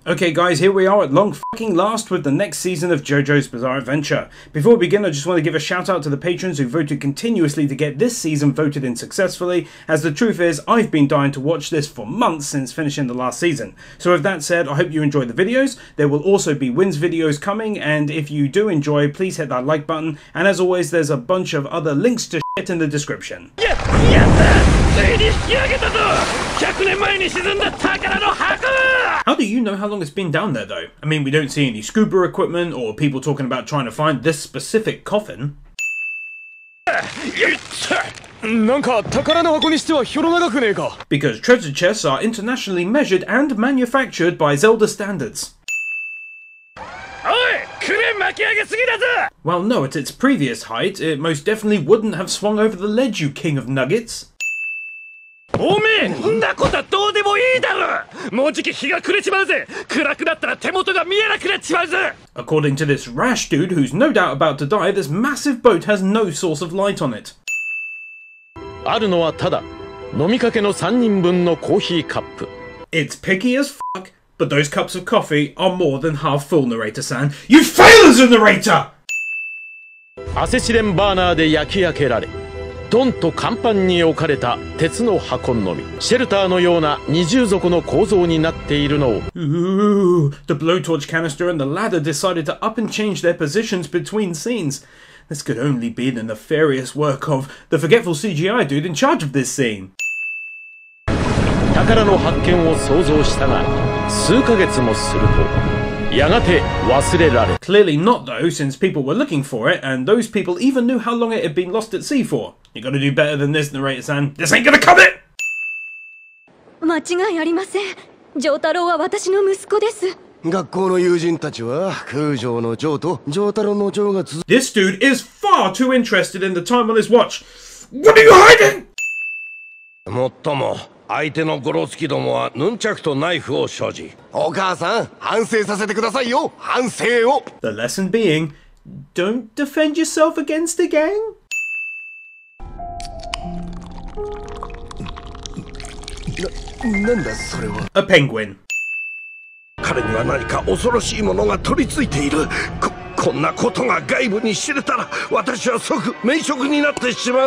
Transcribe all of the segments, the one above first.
Okay guys, here we are at long fucking last with the next season of JoJo's Bizarre Adventure. Before we begin, I just want to give a shout out to the patrons who voted continuously to get this season voted in successfully, as the truth is, I've been dying to watch this for months since finishing the last season. So with that said, I hope you enjoyed the videos. There will also be wins videos coming, and if you do enjoy, please hit that like button, and as always, there's a bunch of other links to shit in the description. How do you know how long it's been down there though? I mean, we don't see any scuba equipment or people talking about trying to find this specific coffin. Because treasure chests are internationally measured and manufactured by Zelda standards. Well, no, at its previous height, it most definitely wouldn't have swung over the ledge, you king of nuggets. According to this rash dude who's no doubt about to die, this massive boat has no source of light on it. It's picky as fuck, but those cups of coffee are more than half full, narrator-san. You fail as a narrator! Ooh, the blowtorch canister and the ladder decided to up and change their positions between scenes. This could only be the nefarious work of the forgetful CGI dude in charge of this scene. Clearly not though, since people were looking for it, and those people even knew how long it had been lost at sea for. You gotta do better than this, narrator-san. This ain't gonna cut it! This dude is far too interested in the time on his watch. What are you hiding? The lesson being, don't defend yourself against the gang. A penguin.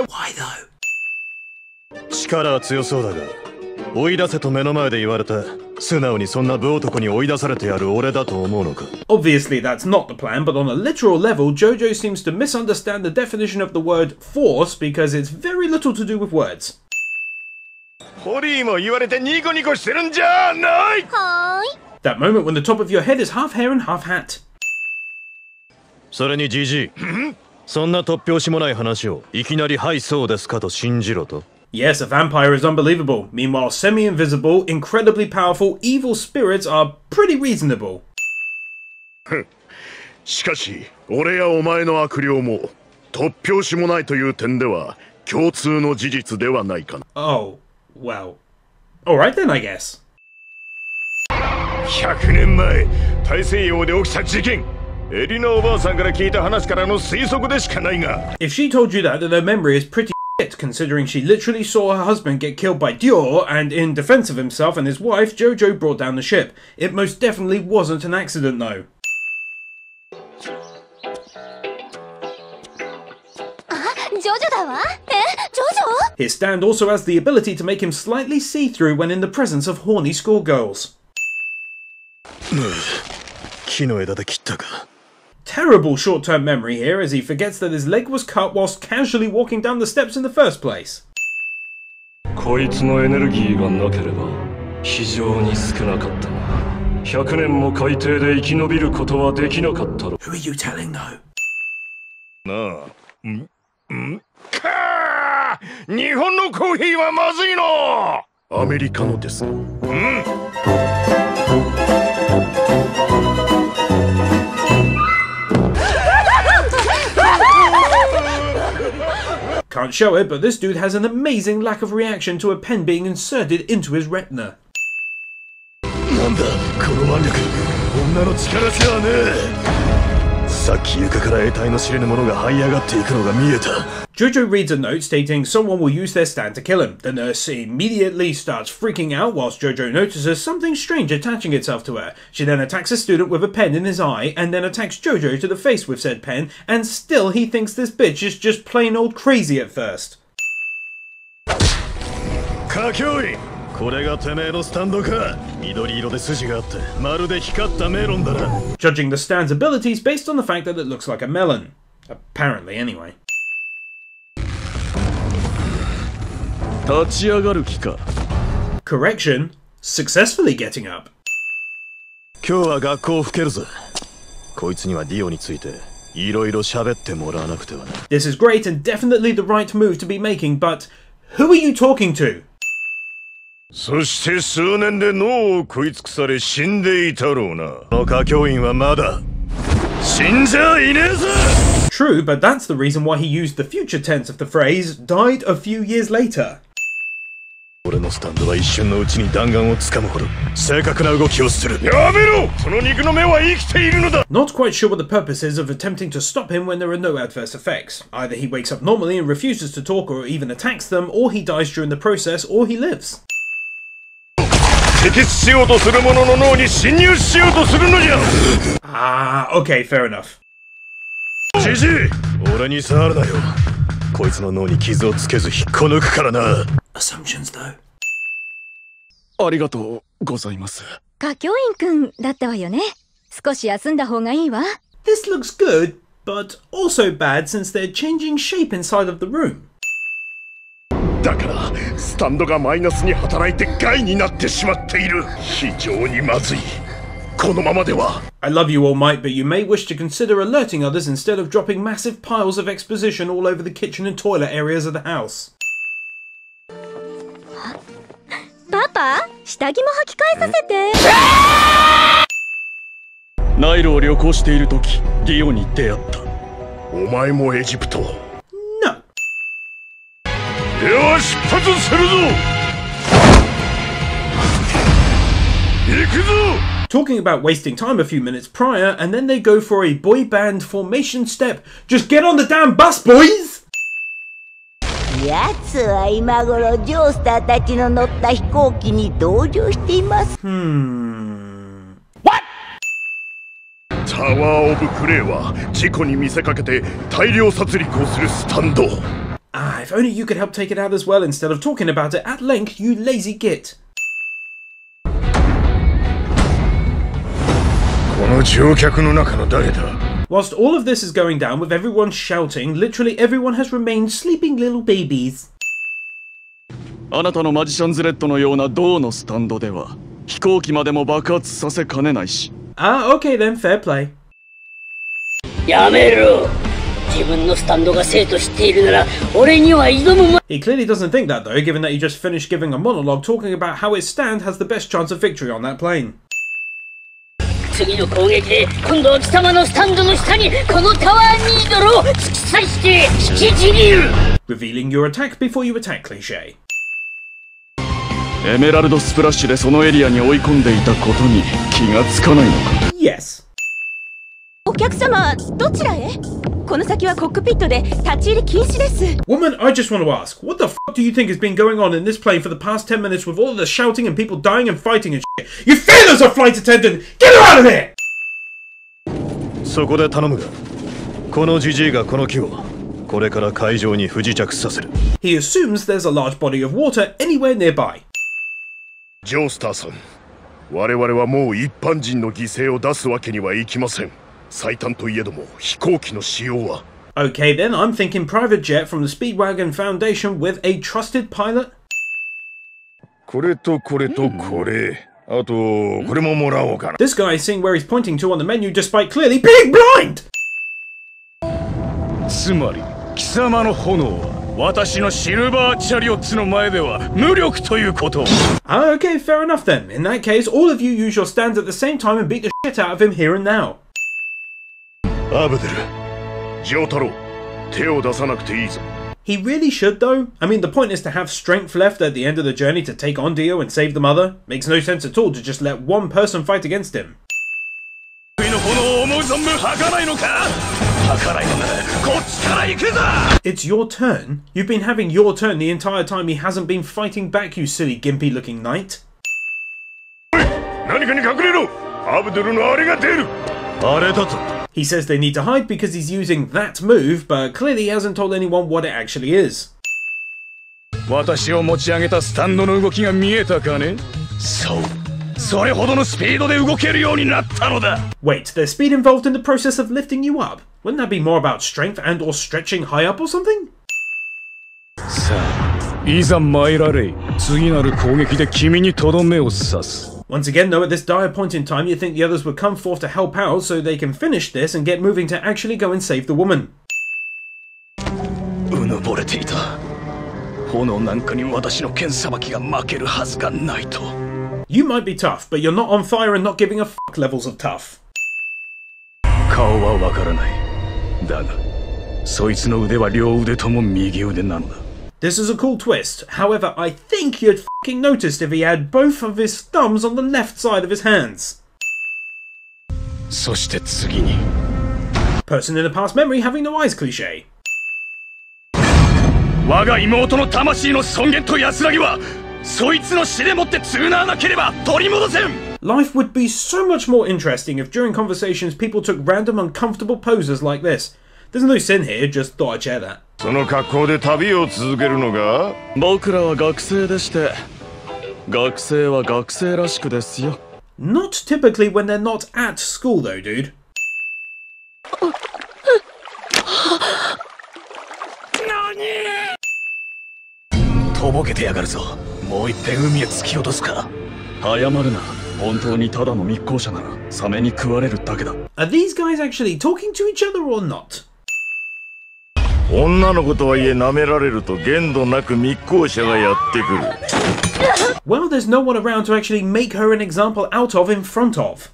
Why though? Obviously that's not the plan, but on a literal level, JoJo seems to misunderstand the definition of the word force because it's very little to do with words. That moment when the top of your head is half hair and half hat. Yes, a vampire is unbelievable. Meanwhile, semi-invisible, incredibly powerful, evil spirits are pretty reasonable. Oh, well. Alright then, I guess. If she told you that, then her memory is pretty shit, considering she literally saw her husband get killed by Dior, and in defense of himself and his wife, JoJo brought down the ship. It most definitely wasn't an accident though. His stand also has the ability to make him slightly see-through when in the presence of horny schoolgirls. Terrible short-term memory here, as he forgets that his leg was cut whilst casually walking down the steps in the first place. Who are you telling though? Can't show it, but this dude has an amazing lack of reaction to a pen being inserted into his retina. Jojo reads a note stating someone will use their stand to kill him. The nurse immediately starts freaking out whilst Jojo notices something strange attaching itself to her. She then attacks a student with a pen in his eye and then attacks Jojo to the face with said pen, and still he thinks this bitch is just plain old crazy at first. Judging the stand's abilities based on the fact that it looks like a melon. Apparently, anyway. Correction, successfully getting up. This is great and definitely the right move to be making, but who are you talking to? True, but that's the reason why he used the future tense of the phrase, died a few years later. Not quite sure what the purpose is of attempting to stop him when there are no adverse effects. Either he wakes up normally and refuses to talk or even attacks them, or he dies during the process, or he lives. Ah, okay, fair enough. Assumptions though. ありがとうございます。歌教員くんだったわよね。少し休んだ方がいいわ。This looks good, but also bad since they're changing shape inside of the room. だからスタンドがマイナスに働いて害になってしまっている。非常にまずい。このままでは。I love you, All Might, but you may wish to consider alerting others instead of dropping massive piles of exposition all over the kitchen and toilet areas of the house. パパ、下着も履き替えさせて。ナイルを旅行している時、ディオに出会った。お前もエジプト。No. では出発するぞ。行くぞ。Talking about wasting time a few minutes prior, and then they go for a boy band formation step. Just get on the damn bus, boys! やつは今頃ジョースターたちの乗った飛行機に同乗しています。What? タワーオブクレイは事故に見せかけて大量殺戮をするスタンド。Ah, if only you could help take it out as well instead of talking about it at length, you lazy git. この乗客の中の誰だ？ Whilst all of this is going down with everyone shouting, literally everyone has remained sleeping little babies. あなたのマジシャンズレッドのような銅のスタンドでは飛行機までも爆発させかねないし。Ah, okay then, fair play. やめろ。自分のスタンドが生と知っているなら俺には挑むま。 He clearly doesn't think that though, given that he just finished giving a monologue talking about how his stand has the best chance of victory on that plane. 次の攻撃で今度は貴様のスタンドの下にこのタワーニードルを突き刺して引きちぎる。 Revealing your attack before you attack cliché. エメラルドスプラッシュでそのエリアに追い込んでいたことに気がつかないのか。 Yes. お客様、どちらへ？この先はコックピットで立ち入り禁止です。 Woman, I just want to ask, what the f*** do you think has been going on in this plane for the past 10 minutes with all of the shouting and people dying and fighting and shit? You fail as a flight attendant! Get her out of here! そこで頼むが、このジジイがこの木をこれから海上に不時着させる。 He assumes there's a large body of water anywhere nearby. ジョースターさん、我々はもう一般人の犠牲を出すわけにはいきません。最短といえども飛行機の使用は。 Okay then, I'm thinking private jet from the Speedwagon Foundation with a trusted pilot. これとこれとこれ。あとこれももらおうかな。 This guy is seeing where he's pointing to on the menu despite clearly being blind! つまり貴様の炎は私のシルバーチャリオッツの前では無力ということ。 Ah, okay, fair enough then. In that case, all of you use your stands at the same time and beat the shit out of him here and now. アブデル、ジョータロウ、手を出さなくていいぞ。 He really should though. I mean, the point is to have strength left at the end of the journey to take on Dio and save the mother. Makes no sense at all to just let one person fight against him. の It's your turn? You've been having your turn the entire time he hasn't been fighting back, you silly gimpy looking knight. He says they need to hide because he's using that move, but clearly he hasn't told anyone what it actually is. Wait, the speed involved in the process of lifting you up? Wouldn't that be more about strength and or stretching high up or something? Once again though, at this dire point in time, you think the others would come forth to help out so they can finish this and get moving to actually go and save the woman. You might be tough, but you're not on fire and not giving a fuck levels of tough. This is a cool twist, however I think you'd fucking noticed if he had both of his thumbs on the left side of his hands. Person in the past memory having no eyes cliche. Life would be so much more interesting if during conversations people took random uncomfortable poses like this. There's no sin here, just thought I'd share that. Not typically when they're not at school though, dude. Are these guys actually talking to each other or not? Well, there's no one around to actually make her an example out of in front of.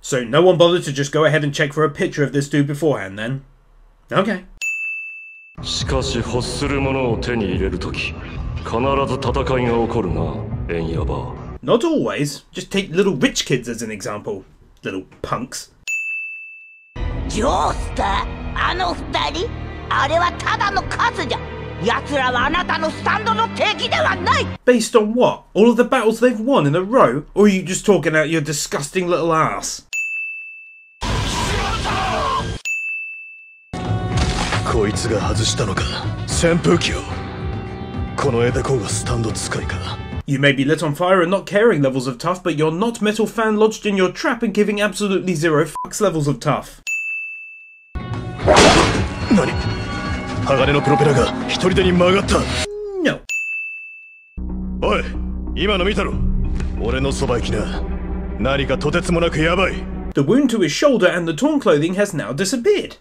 So no one bothered to just go ahead and check for a picture of this dude beforehand then? Okay. Not always. Just take little rich kids as an example. Little punks. Based on what? All of the battles they've won in a row? Or are you just talking out your disgusting little ass? You may be lit on fire and not caring levels of tough, but you're not metal fan lodged in your trap and giving absolutely zero fucks levels of tough. No. The wound to his shoulder and the torn clothing has now disappeared.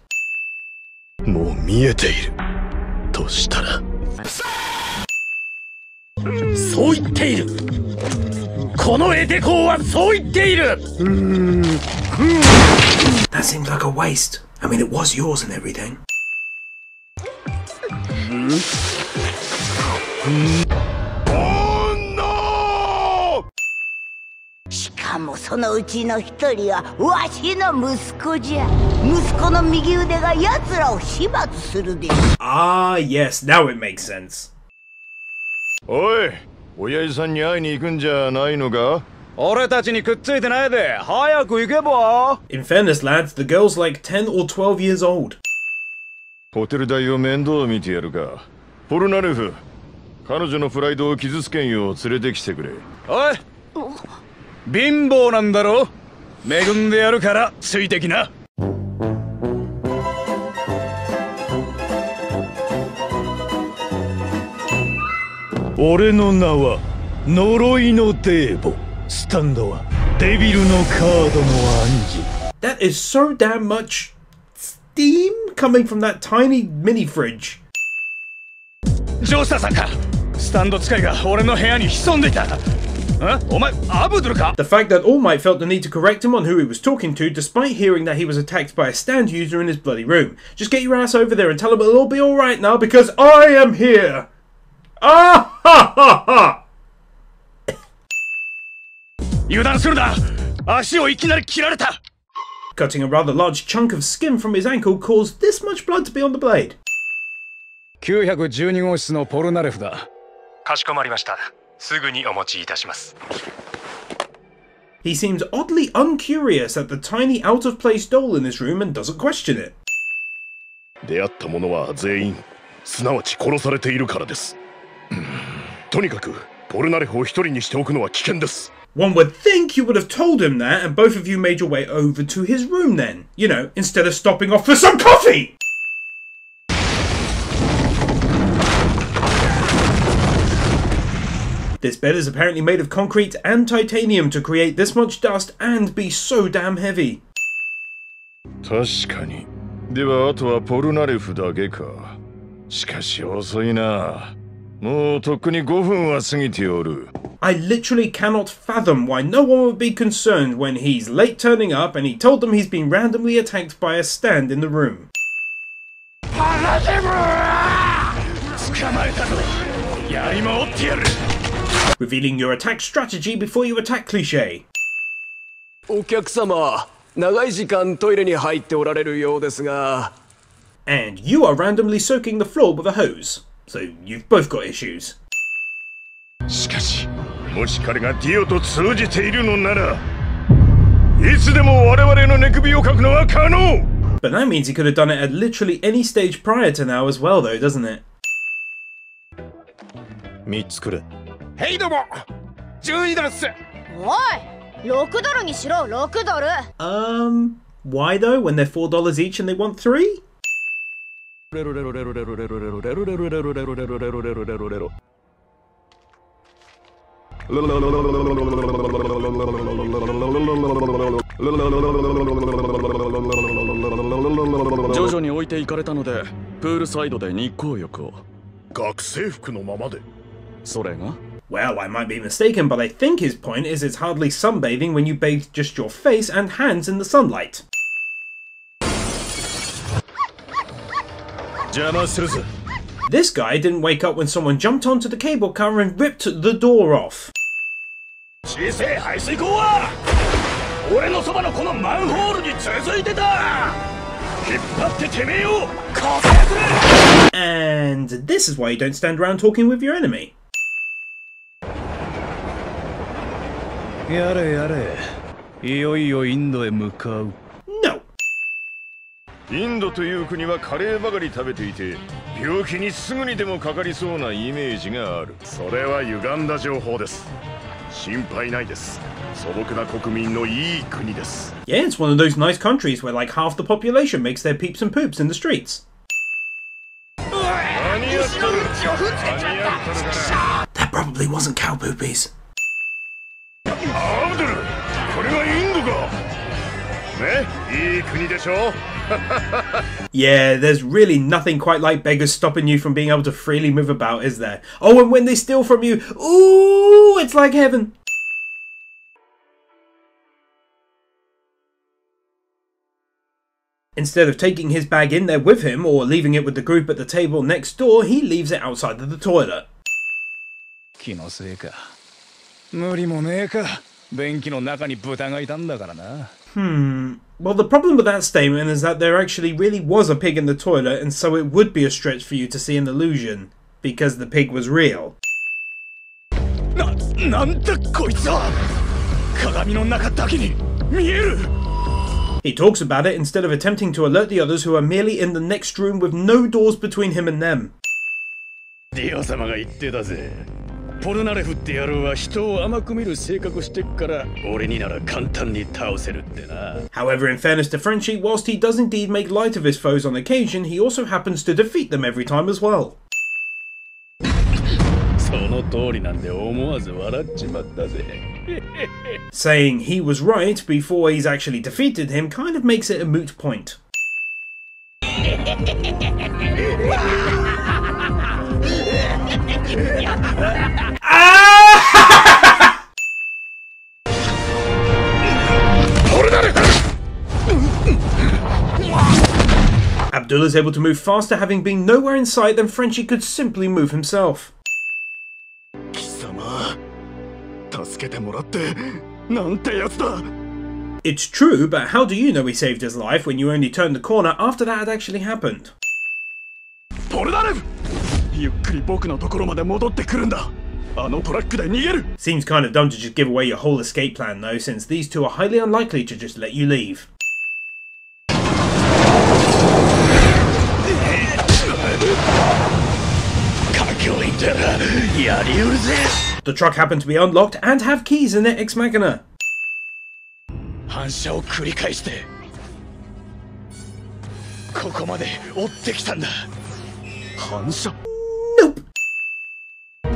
That seems like a waste. I mean, it was yours and everything. Oh no! Ah, yes, now it makes sense. Oi! In fairness, lads, the girl's like 10 or 12 years old. That is so damn much steam coming from that tiny mini fridge. The fact that All Might felt the need to correct him on who he was talking to, despite hearing that he was attacked by a stand user in his bloody room. Just get your ass over there and tell him it'll all be alright now because I am here! Ah ha ha ha! 油断するな。足をいきなり切られた。 Cutting a rather large chunk of skin from his ankle caused this much blood to be on the blade. 912号室のポルナレフだ。かしこまりました。すぐにお持ちいたします。 He seems oddly uncurious at the tiny out-of-place doll in his room and doesn't question it. 出会った者は全員すなわち殺されているからです。とにかくポルナレフを一人にしておくのは危険です。 One would think you would have told him that and both of you made your way over to his room then. You know, instead of stopping off for some coffee! This bed is apparently made of concrete and titanium to create this much dust and be so damn heavy. 確かに。ではあとはポルナレフだけか。しかし遅いな。もうとっくに5分は過ぎておる。 I literally cannot fathom why no one would be concerned when he's late turning up and he told them he's been randomly attacked by a stand in the room. Revealing your attack strategy before you attack cliché. お客様、長い時間トイレに入っておられるようですが。 And you are randomly soaking the floor with a hose. So you've both got issues. しかし、もし彼がディオと通じているのなら、いつでも我々の寝首をかくのは可能。 But that means he could have done it at literally any stage prior to now as well though, doesn't it? 3つくれ。へいどうも。12ドルっす。おい、6ドルにしろ、6ドル。Why though, when they're $4 each and they want 3? 徐々に置いていかれたので、プールサイドで日光浴を。学生服のままで。それが Well, I might be mistaken, but I think his point is it's hardly sunbathing when you bathe just your face and hands in the sunlight. 邪魔するぞ。 This guy didn't wake up when someone jumped onto the cable car and ripped the door off. 小さい排水口は俺のそばのこのマンホールに続いてた。引っ張っててめえを固定する。 And this is why you don't stand around talking with your enemy. やれやれ。いよいよインドへ向かう。No. インドという国はカレーばかり食べていて、病気にすぐにでもかかりそうなイメージがある。それは歪んだ情報です。心配ないです。素朴な国民のいい国です。 Yeah, it's one of those nice countries where like half the population makes their peeps and poops in the streets. That probably wasn't cow poopies. アブドゥル、これがインドか。ね、いい国でしょ。Yeah, there's really nothing quite like beggars stopping you from being able to freely move about, is there? Oh, and when they steal from you, ooh, it's like heaven. Instead of taking his bag in there with him or leaving it with the group at the table next door, he leaves it outside of the toilet. 気のせいか。無理もねえか。便器の中に豚がいたんだからな。Well, the problem with that statement is that there actually really was a pig in the toilet, and so it would be a stretch for you to see an illusion, because the pig was real. なんだこいつは。鏡の中だけに見える。He talks about it instead of attempting to alert the others who are merely in the next room with no doors between him and them. ディオ様が言ってたぜ。ポルナレフって野郎は人を甘く見る性格してっから俺になら簡単に倒せるってな。 However, in fairness to Frenchie, whilst he does indeed make light of his foes on occasion, he also happens to defeat them every time as well. その通りなんで思わず笑っちまったぜ。Saying he was right before he's actually defeated him kind of makes it a moot point. Abdullah's able to move faster, having been nowhere in sight than Frenchie could simply move himself. 貴様、助けてもらってなんてやつだ。 It's true, but how do you know he saved his life when you only turned the corner after that had actually happened? ポルナレフ、ゆっくり僕のところまで戻ってくるんだ。あのトラックで逃げる。 Seems kind of dumb to just give away your whole escape plan though, since these two are highly unlikely to just let you leave. The truck happened to be unlocked and have keys in it ex machina. 反射を繰り返してここまで追ってきたんだ。反射。 Nope.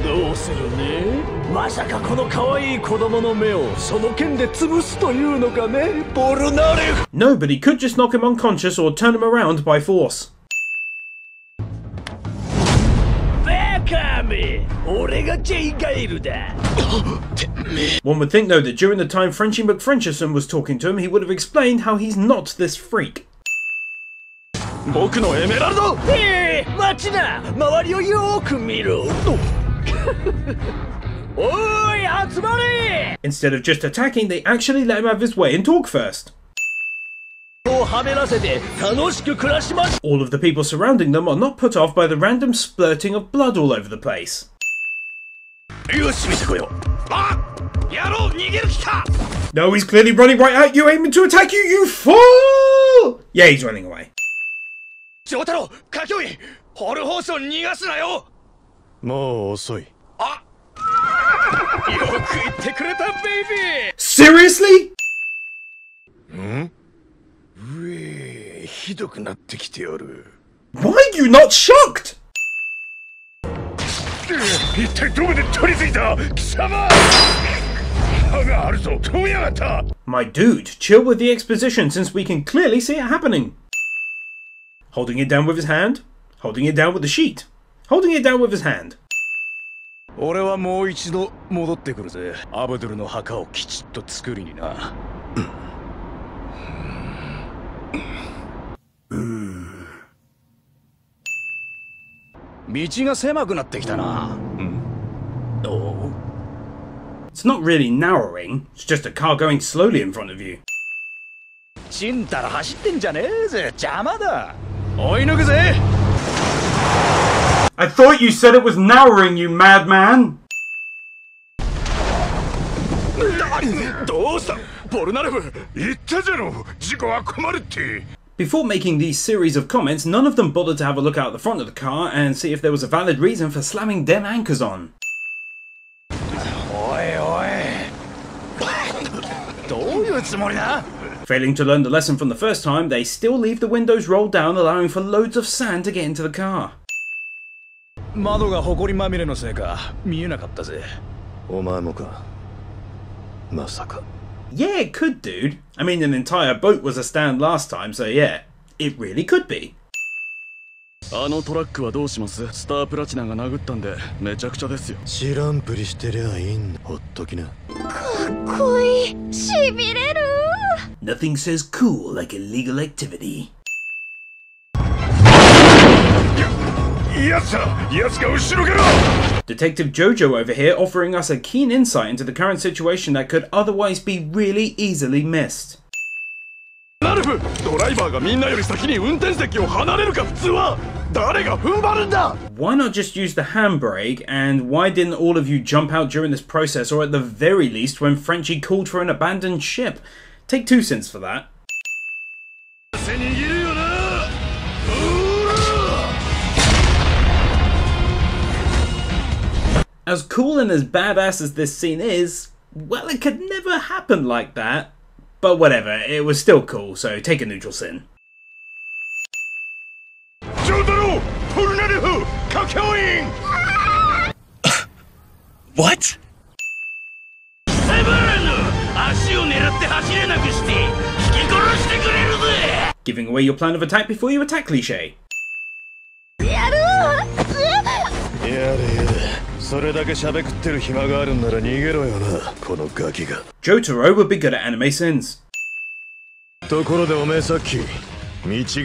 どうするね。まさかこの可愛い子供の目をその剣で潰すというのかね、ポルナレフ。 No, but he could just knock him unconscious or turn him around by force. バカめ、俺がジェイガイルだ。 One would think though that during the time Frenchie McFrenchison was talking to him, he would have explained how he's not this freak. 僕のエメラルド。待ちな、周りをよーく見ろ。おい、集まれ。 Instead of just attacking, they actually let him have his way and talk first. をはめらせて楽しく暮らします。 All of the people surrounding them are not put off by the random splurting of blood all over the place. よし、見てこよう。あ、野郎、逃げる気か。 No, he's clearly running right at you, aiming to attack you, you fool! Yeah, he's running away. ジョータロ、カキョイ、ホルホースを逃がすなよ。もう遅い。あ、よく言ってくれた、ベイビー。 Seriously? ん？うえ、ひどくなってきておる。 Why are you not shocked? 一体どこで取り付いた？貴様！歯があるぞ、飛びやがった。 My dude, chill with the exposition since we can clearly see it happening. Holding it down with his hand, holding it down with the sheet, holding it down with his hand. 俺はもう一度戻ってくるぜ。アブドゥルの墓をきちっと作りにな。道が狭くなってきたな。おう。 It's not really narrowing, it's just a car going slowly in front of you. ちんたら走ってんじゃねえぜ。邪魔だ。追い抜くぜ。 I thought you said it was narrowing, you madman! どうしたポルナレフ。言ったじゃろ、事故は困るって。 Before making these series of comments, none of them bothered to have a look out the front of the car and see if there was a valid reason for slamming them anchors on. おいおい。どういうつもりだ？ Failing to learn the lesson from the first time, they still leave the windows rolled down, allowing for loads of sand to get into the car. 窓が埃まみれのせいか見えなかったぜ。お前もか。まさか。 Yeah, it could, dude. I mean, an entire boat was a stand last time, so yeah, it really could be. あのトラックはどうします？スタープラチナが殴ったんでめちゃくちゃですよ。知らんぷりしてりゃいいんだ。ほっときな。かっこいい。しびれる。 Nothing says cool like illegal activity. 奴が後ろから。 Detective JoJo over here offering us a keen insight into the current situation that could otherwise be really easily missed. ナルフ、ドライバーがみんなより先に運転席を離れるか普通は。誰が踏ん張るんだ。 Why not just use the handbrake, and why didn't all of you jump out during this process, or at the very least when Frenchie called for an abandoned ship? Take 2 cents for that. As cool and as badass as this scene is, well, it could never happen like that. But whatever, it was still cool, so take a neutral sin. What? Giving away your plan of attack before you attack cliche. やれやれ。それだけしゃべくってる暇があるんなら逃げろよな、このガキが。 Jotaro would be good at anime sins. ところでおめえさっき道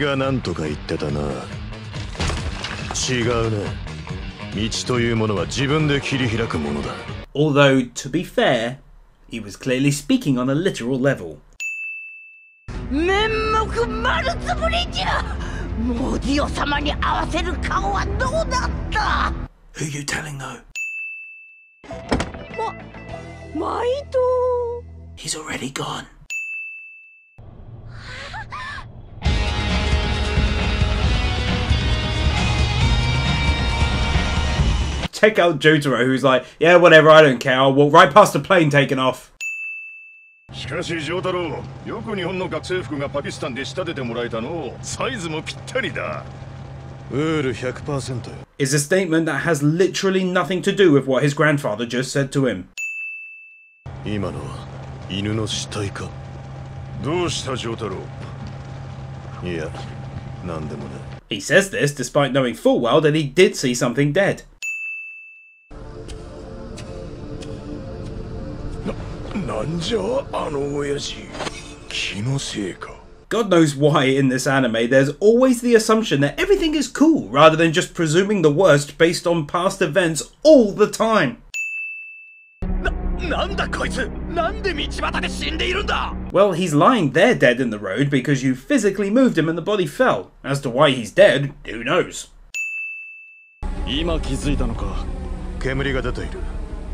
がなんとか言ってたな。違うね。道というものは自分で切り開くものだ。 Although, to be fair, He was clearly speaking on a literal level. 面目丸つぶれじゃ。もうディオ様に合わせる顔はどうだった？ Who you telling though? マイト。 He's already gone. Check out Jotaro, who's like, yeah, whatever, I don't care, I'll walk right past the plane taking off. しかし丈太郎、よく日本の学生服がパキスタンで仕立ててもらえたの。サイズもぴったりだ。ウール 100% よ。 Is a statement that has literally nothing to do with what his grandfather just said to him. 今のは犬の死体か。どうした丈太郎。いや、なんでもない。 He says this despite knowing full well that he did see something dead. なんじゃあの親父。気のせいか。 God knows why in this anime there's always the assumption that everything is cool rather than just presuming the worst based on past events all the time. なんだこいつ、なんで道端で死んでいるんだ。 Well, he's lying there dead in the road because you physically moved him and the body fell. As to why he's dead, who knows? 今気づいたのか。煙が出ている。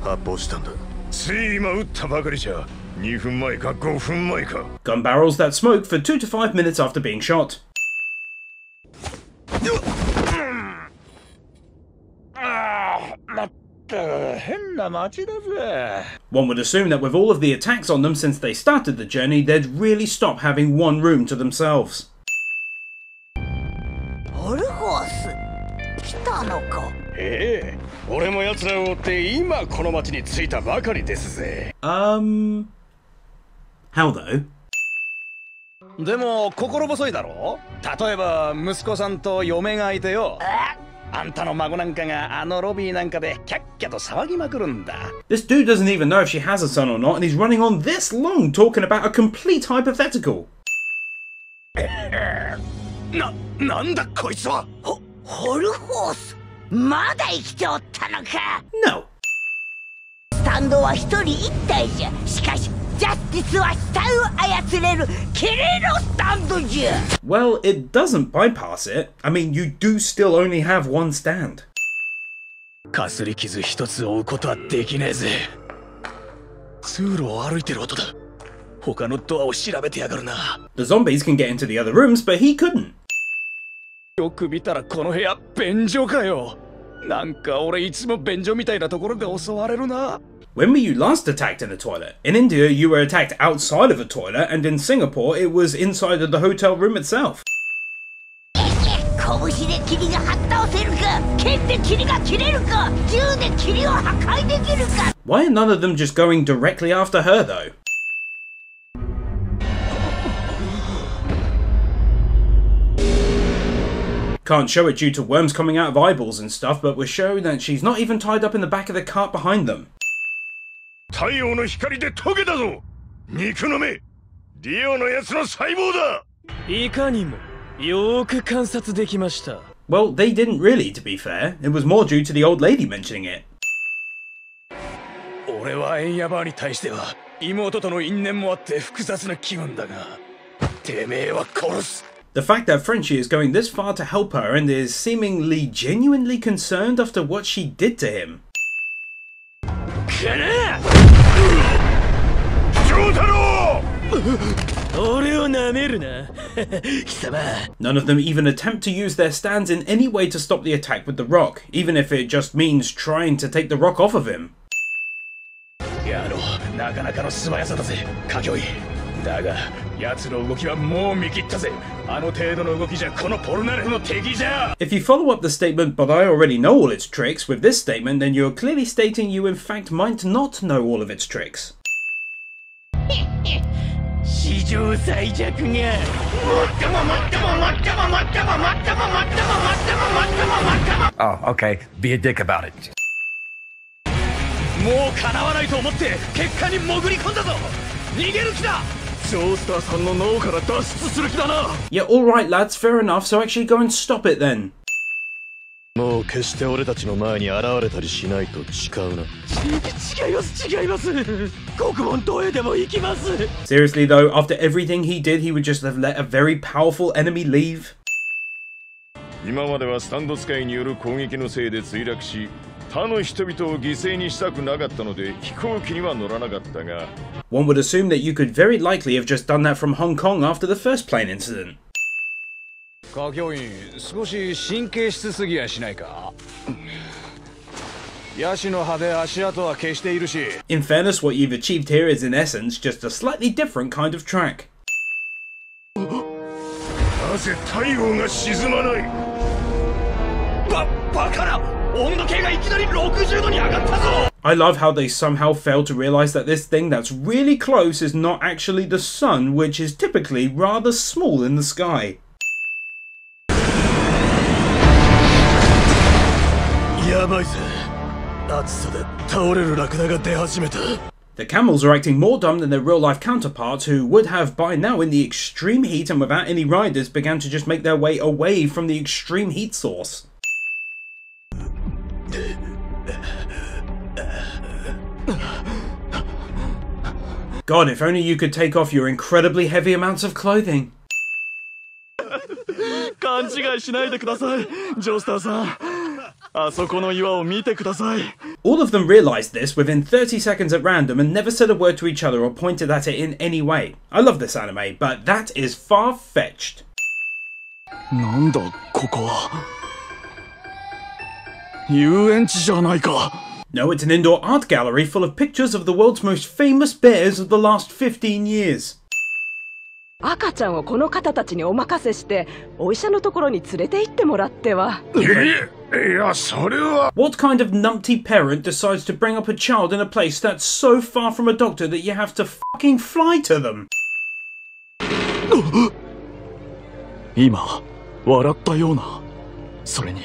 発砲したんだ。つい今撃ったばかりじゃ。2分前か5分前か。 Gun barrels that smoke for 2 to 5 minutes after being shot. One would assume that with all of the attacks on them since they started the journey, they'd really stop having one room to themselves. オルホース来たのか。ええ、俺も奴らを追って今この町に着いたばかりですぜ。How though? でも心細いだろ。例えば息子さんと嫁がいてよ。あんたの孫なんかがあのロビーなんかでキャッキャと騒ぎまくるんだ。 This dude doesn't even know if she has a son or not, and he's running on this long talking about a complete hypothetical. なんだこいつは。ホルホースまだ生きておったのか。 No. スタンドは一人一体じゃ。しかしジャスティスは死体を操れるキレのスタンドじゃ。 Well, it doesn't bypass it. I mean, you do still only have one stand. かすり傷一つ負うことはできねえぜ。通路を歩いてる音だ。他のドアを調べてやがるな。 The zombies can get into the other rooms, but he couldn't. よく見たらこの部屋便所かよ。なんか俺いつも便所みたいなところで襲われるな。 When were you last attacked in a toilet? In India, you were attacked outside of a toilet, and in Singapore, it was inside of the hotel room itself. 拳で霧がはっ倒せるか、剣で霧が切れるか、銃で霧を破壊できるか。 Why are none of them just going directly after her, though? Can't show it due to worms coming out of eyeballs and stuff, but we're showing that she's not even tied up in the back of the cart behind them. 太陽の光で溶けたぞ。肉の目。ディオのやつの細胞だ。いかにもよーく観察できました。 Well, they didn't really, to be fair. It was more due to the old lady mentioning it. 俺はエンヤバーに対しては妹との因縁もあって複雑な気分だが、てめえは殺す。 The fact that Frenchie is going this far to help her and is seemingly genuinely concerned after what she did to him. None of them even attempt to use their stands in any way to stop the attack with the rock, even if it just means trying to take the rock off of him. なかなかの素早さだぜ、カキョイ。だが、奴の動きはもう見切ったぜ。あの程度の動きじゃこのポルナレフの敵じゃ。 If you follow up the statement, but I already know all its tricks, with this statement, then you're clearly stating you in fact might not know all of its tricks. 史上最弱が。もっとももっとももっとももっとももっとももっとももっとももっとも。 Oh, okay. Be a dick about it. もう叶わないと思って結果に潜り込んだぞ。逃げる気だ。ジョースターさんの脳から脱出する気だな。 Yeah, alright lads, fair enough, so actually go and stop it then. もう決して俺たちの前に現れたりしないと誓うな。違います。国門島へでも行きます。 Seriously though, after everything he did, he would just have let a very powerful enemy leave? 今まではスタンド使いによる攻撃のせいで墜落し、他の人々を犠牲にしたくなかったので飛行機には乗らなかったが。One would assume that you could very likely have just done that from Hong Kong after the first plane incident. 歌教員、少し神経質すぎやしないか。ヤシの葉で足跡は消しているし。In fairness, what you've achieved here is in essence just a slightly different kind of track. なぜ太陽が沈まない？バカな！温度計がいきなり60度に上がったぞ！ I love how they somehow failed to realize that this thing that's really close is not actually the sun, which is typically rather small in the sky. やばいぜ。暑さで倒れるラクダが出始めた。 The camels are acting more dumb than their real-life counterparts, who would have by now in the extreme heat and without any riders began to just make their way away from the extreme heat source. God, if only you could take off your incredibly heavy amounts of clothing. 勘違いしないでください、ジョースターさん。あそこの岩を見てください。 All of them realised this within 30 seconds at random and never said a word to each other or pointed at it in any way. I love this anime, but that is far-fetched. なんだここは。遊園地じゃないか。 No, it's an indoor art gallery full of pictures of the world's most famous bears of the last 15 years. 赤ちゃんをこの方たちにお任せしてお医者のところに連れて行ってもらっては。いや、それは。 What kind of numpty parent decides to bring up a child in a place that's so far from a doctor that you have to fucking fly to them? 今笑ったような。それに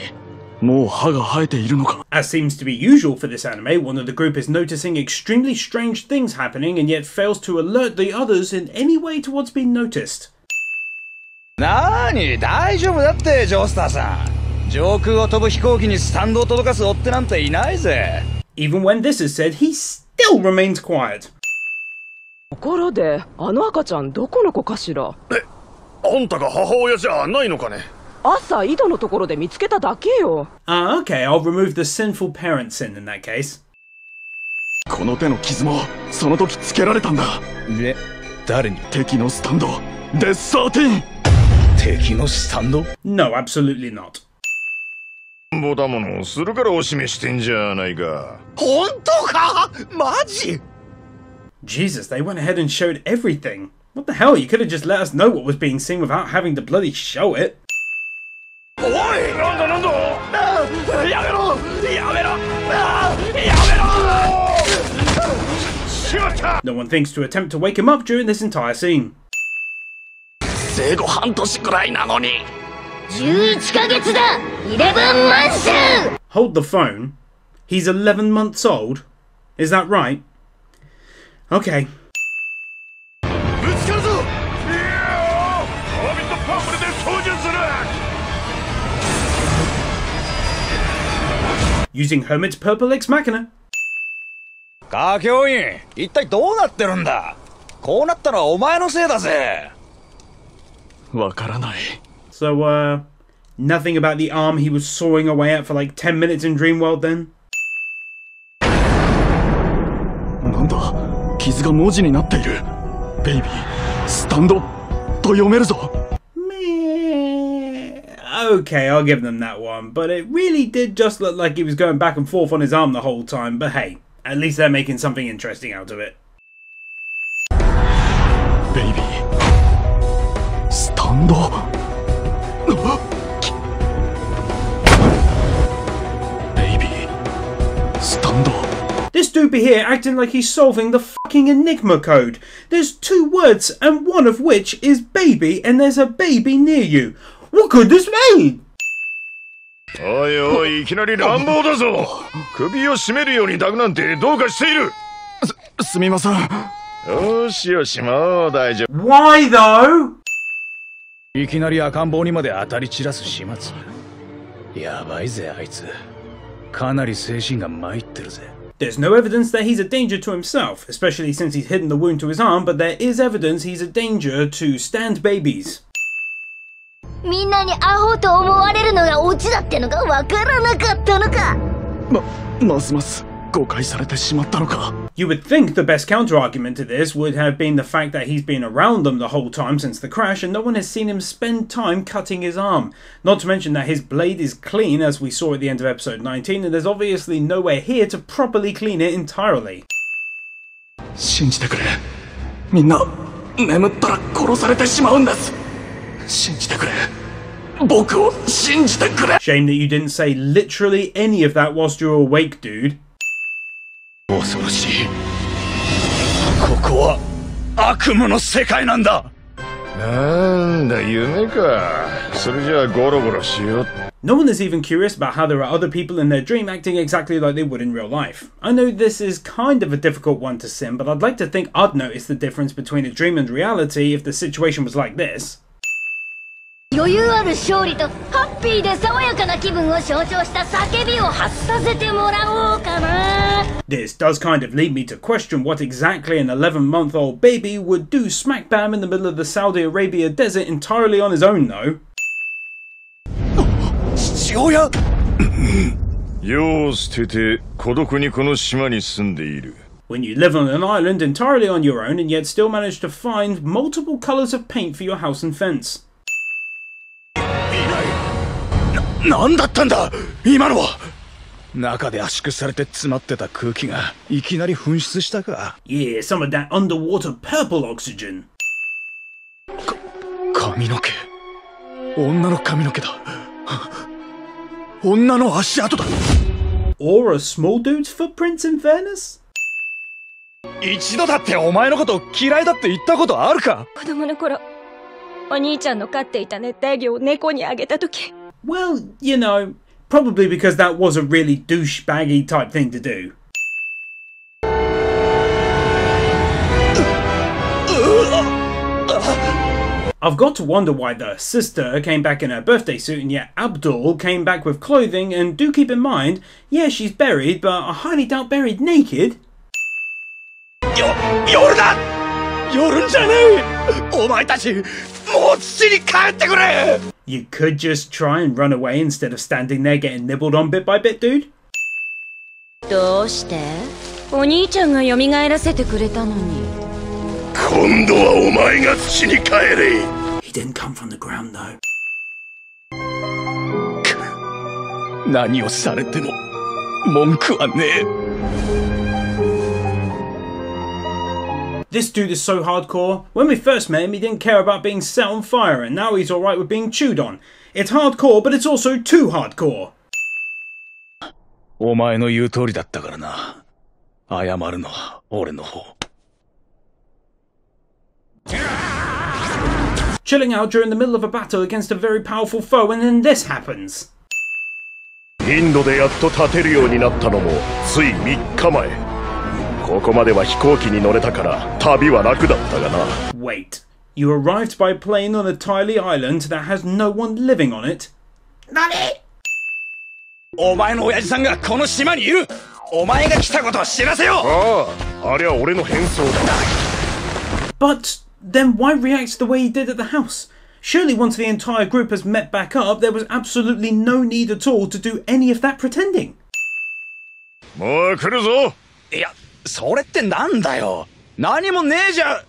もう歯が生えているのか。 As seems to be usual for this anime, one of the group is noticing extremely strange things happening and yet fails to alert the others in any way to what's been noticed. なーに、大丈夫だってジョースターさん。上空を飛ぶ飛行機にスタンドを届かす追っ手なんていないぜ。 Even when this is said, he still remains quiet. ところで、あの赤ちゃんどこの子かしら。あんたが母親じゃないのかね。朝井戸のところで見つけただけよ。Okay, I'll remove the sinful parent sin in that case. この手の傷もその時つけられたんだ。で、誰に？敵のスタンド、デス13。敵のスタンド？ No, absolutely not. ボタものするからお示してんじゃないか。本当か？マジ？ Jesus, they went ahead and showed everything. What the hell? You could have just let us know what was being seen without having to bloody show it. おい！なんだ！やめろ！やめろ！やめろ！しまった！ No one thinks to attempt to wake him up during this entire scene. 生後半年くらいなのに。11ヶ月だ！11 months! Hold the phone. He's 11 months old? Is that right? Okay. ぶつかるぞ！いやー！ハービットパープルで操縦する！ Using Hermit's Purple Ex Machina. 歌教員、一体どうなってるんだ？こうなったのはお前のせいだぜ。わからない。 So, nothing about the arm he was sawing away at for like 10 minutes in Dreamworld then? なんだ、傷が文字になっている。ベイビー、スタンドと読めるぞ。Okay, I'll give them that one, but it really did just look like he was going back and forth on his arm the whole time, but hey, at least they're making something interesting out of it. ベイビー、スタンド。ベイビー、スタンド。 This dude be here acting like he's solving the fucking Enigma code. There's 2 words, and one of which is baby, and there's a baby near you. What could this mean? おいおい、いきなり乱暴だぞ。首を絞めるように抱くなんてどうかしている。すみません。よしよし、もう大丈夫。 Why though? いきなり赤ん坊にまで当たり散らす始末。やばいぜあいつ。かなり精神が参ってるぜ。There's no evidence that he's a danger to himself, especially since he's hidden the wound to his arm, but there is evidence he's a danger to stand babies. みんなにアホと思われるのがオチだってのがわからなかったのか。ますます誤解されてしまったのか。 You would think the best counter-argument to this would have been the fact that he's been around them the whole time since the crash and no one has seen him spend time cutting his arm. Not to mention that his blade is clean, as we saw at the end of episode 19, and there's obviously nowhere here to properly clean it entirely. 信じてくれ。みんな眠ったら殺されてしまうんです。信じてくれ。僕を信じてくれ。 Shame that you didn't say literally any of that whilst you were awake, dude. 恐ろしい。ここは悪夢の世界なんだ。なんだ夢か。それじゃあゴロゴロしよう。 No one is even curious about how there are other people in their dream acting exactly like they would in real life. I know this is kind of a difficult one to sim, but I'd like to think I'd notice the difference between a dream and reality if the situation was like this. 余裕ある勝利とハッピーで爽やかな気分を象徴した叫びを発させてもらおうかな。 This does kind of lead me to question what exactly an 11-month-old baby would do smack bam in the middle of the Saudi Arabia desert entirely on his own though. 父親。世を捨てて孤独にこの島に住んでいる。 When you live on an island entirely on your own and yet still manage to find multiple colours of paint for your house and fence. なんだったんだ今のは。中で圧縮されて詰まってた空気がいきなり噴出したか。 Yeah, some of that underwater purple oxygen. 髪の毛。女の髪の毛だ。女の足跡だ。 Or a small dude's footprints in fairness? 一度だってお前のこと嫌いだって言ったことあるか。子供の頃、お兄ちゃんの飼っていた熱帯魚を猫にあげたとき。 Well, you know, probably because that was a really douchebaggy type thing to do. I've got to wonder why the sister came back in her birthday suit and yet Abdul came back with clothing, and do keep in mind, yeah, she's buried, but I highly doubt buried naked. 夜だ。夜じゃねえ。お前たち、もう土に帰ってくれ。 You could just try and run away instead of standing there getting nibbled on bit by bit, dude. どうして？お兄ちゃんが蘇らせてくれたのに。今度はお前が土に帰れ。 He didn't come from the ground though. 何をされても文句はねえ。 This dude is so hardcore. When we first met him, he didn't care about being set on fire, and now he's alright with being chewed on. It's hardcore, but it's also too hardcore. お前の言う通りだったからな。謝るのは俺の方。 Chilling out during the middle of a battle against a very powerful foe, and then this happens. インドでやっと立てるようになったのもつい3日前。 ここまでは飛行機に乗れたから旅は楽だったがな。 Wait, you arrived by plane on a tiny island that has no one living on it? 何？お前の親父さんがこの島にいる。お前が来たことを知らせよう。ああ、あれは俺の変装だ。 But then why react the way he did at the house? Surely once the entire group has met back up, there was absolutely no need at all to do any of that pretending. もう来るぞ。いや。 それってなんだよ。何もねえじゃん。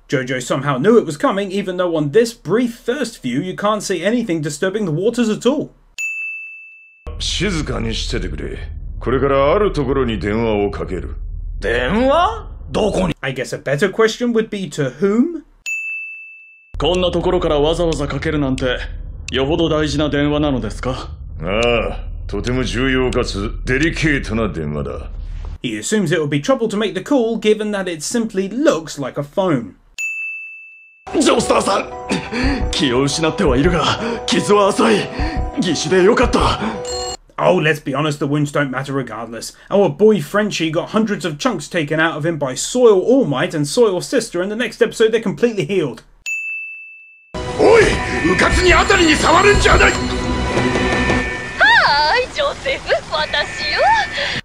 JoJo somehow knew it was coming, even though on this brief first view you can't see anything disturbing the waters at all. 静かにしててくれ。これからあるところに電話をかける。電話？どこに？ I guess a better question would be to whom? こんなところからわざわざかけるなんて、よほど大事な電話なのですか？ああ。 とても重要かつデリケートな電話だ。 He assumes it would be trouble to make the call, given that it simply looks like a phone. ジョースターさん、気を失ってはいるが、傷は浅い。義手でよかった。 Oh, let's be honest, the wounds don't matter regardless. Our boy Frenchie got hundreds of chunks taken out of him by Soil All Might and Soil Sister, and the next episode they're completely healed. おい、うかつに当たりに触るんじゃない。ジョセフ、私よ。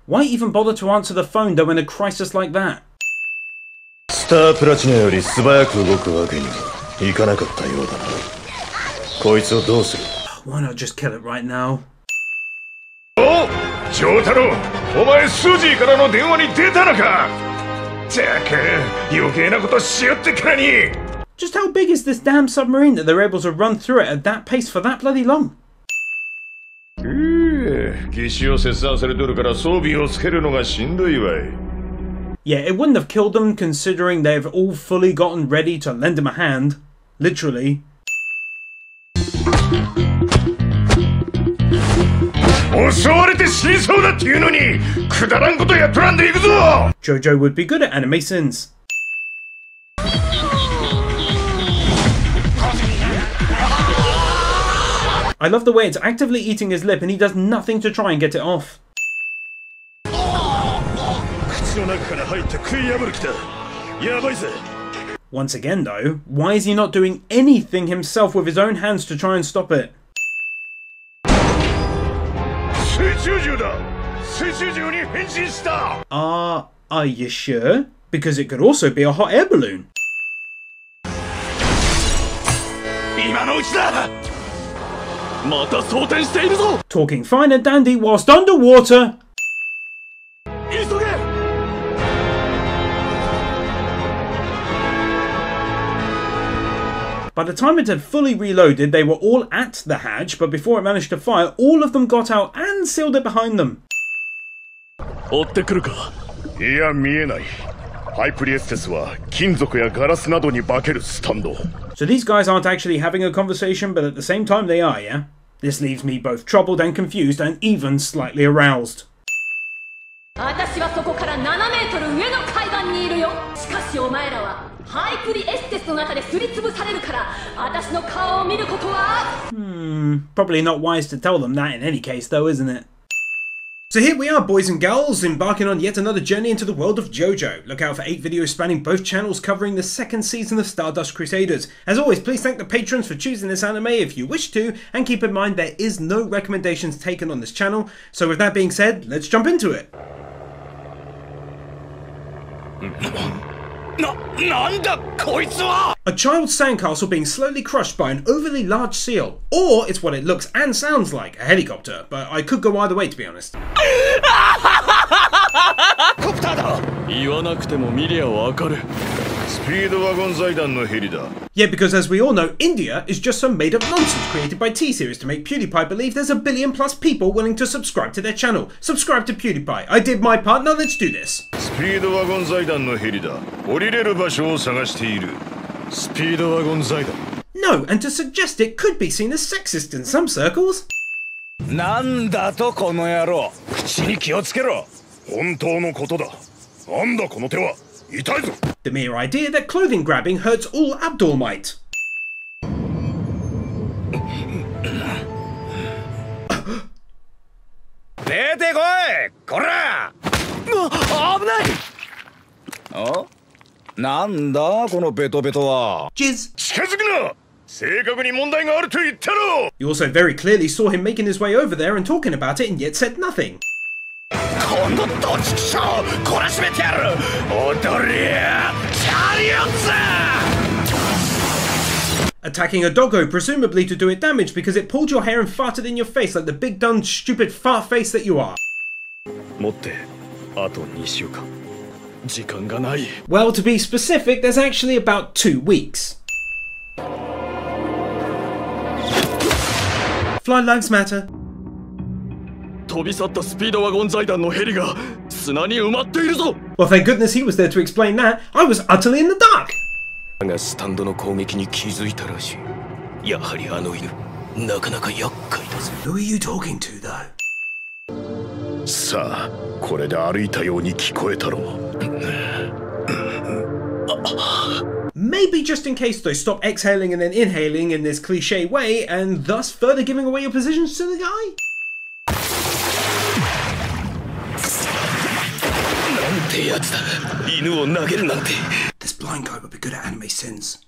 Why even bother to answer the phone though in a crisis like that? スタープラチナより素早く動くわけにはいかなかったようだな。こいつをどうする？ Why not just kill it right now? お、丈太郎、お前スージーからの電話に出たのか。ったく余計なことしよってからに。 Just how big is this damn submarine that they're able to run through it at that pace for that bloody long? 義手を切断されとるから装備をつけるのがしんどいわい。 Yeah, it wouldn't have killed them considering they've all fully gotten ready to lend him a hand. Literally. 襲われて死にそうだっていうのにくだらんことやっとらんでいくぞ。 JoJo would be good at anime sins. I love the way it's actively eating his lip and he does nothing to try and get it off. Once again though, why is he not doing anything himself with his own hands to try and stop it? Are you sure? Because it could also be a hot air balloon. Talking fine and dandy whilst underwater. By the time it had fully reloaded, they were all at the hatch, but before it managed to fire, all of them got out and sealed it behind them. いや見えない。ハイプリエステスは金属やガラスなどに化けるスタンド。 So these guys aren't actually having a conversation, but at the same time they are, yeah? This leaves me both troubled and confused and even slightly aroused. 私はそこから7メートル上の海岸にいるよ。しかしお前らはハイプリエステスの中ですりつぶされるから私の顔を見ることは。Probably not wise to tell them that in any case though, isn't it? So here we are, boys and girls, embarking on yet another journey into the world of JoJo. Look out for 8 videos spanning both channels covering the second season of Stardust Crusaders. As always, please thank the patrons for choosing this anime if you wish to, and keep in mind there is no recommendations taken on this channel. So with that being said, let's jump into it. A child's sandcastle being slowly crushed by an overly large seal. Or it's what it looks and sounds like, a helicopter, but I could go either way to be honest. Yeah, because as we all know, India is just some made up nonsense created by T-Series to make PewDiePie believe there's a billion plus people willing to subscribe to their channel. Subscribe to PewDiePie. I did my part, now let's do this. No, and to suggest it could be seen as sexist in some circles. The mere idea that clothing grabbing hurts all Abdul might. Jizz. You also very clearly saw him making his way over there and talking about it and yet said nothing. Attacking a doggo, presumably to do it damage because it pulled your hair and farted in your face like the big dumb stupid fart face that you are. Well, to be specific, there's actually about 2 weeks. Fly lives matter. Well, thank goodness he was there to explain that. I was utterly in the dark. Who are you talking to, though? Maybe just in case they stop exhaling and then inhaling in this cliche way, and thus further giving away your positions to the guy? This blind guy would be good at anime sins.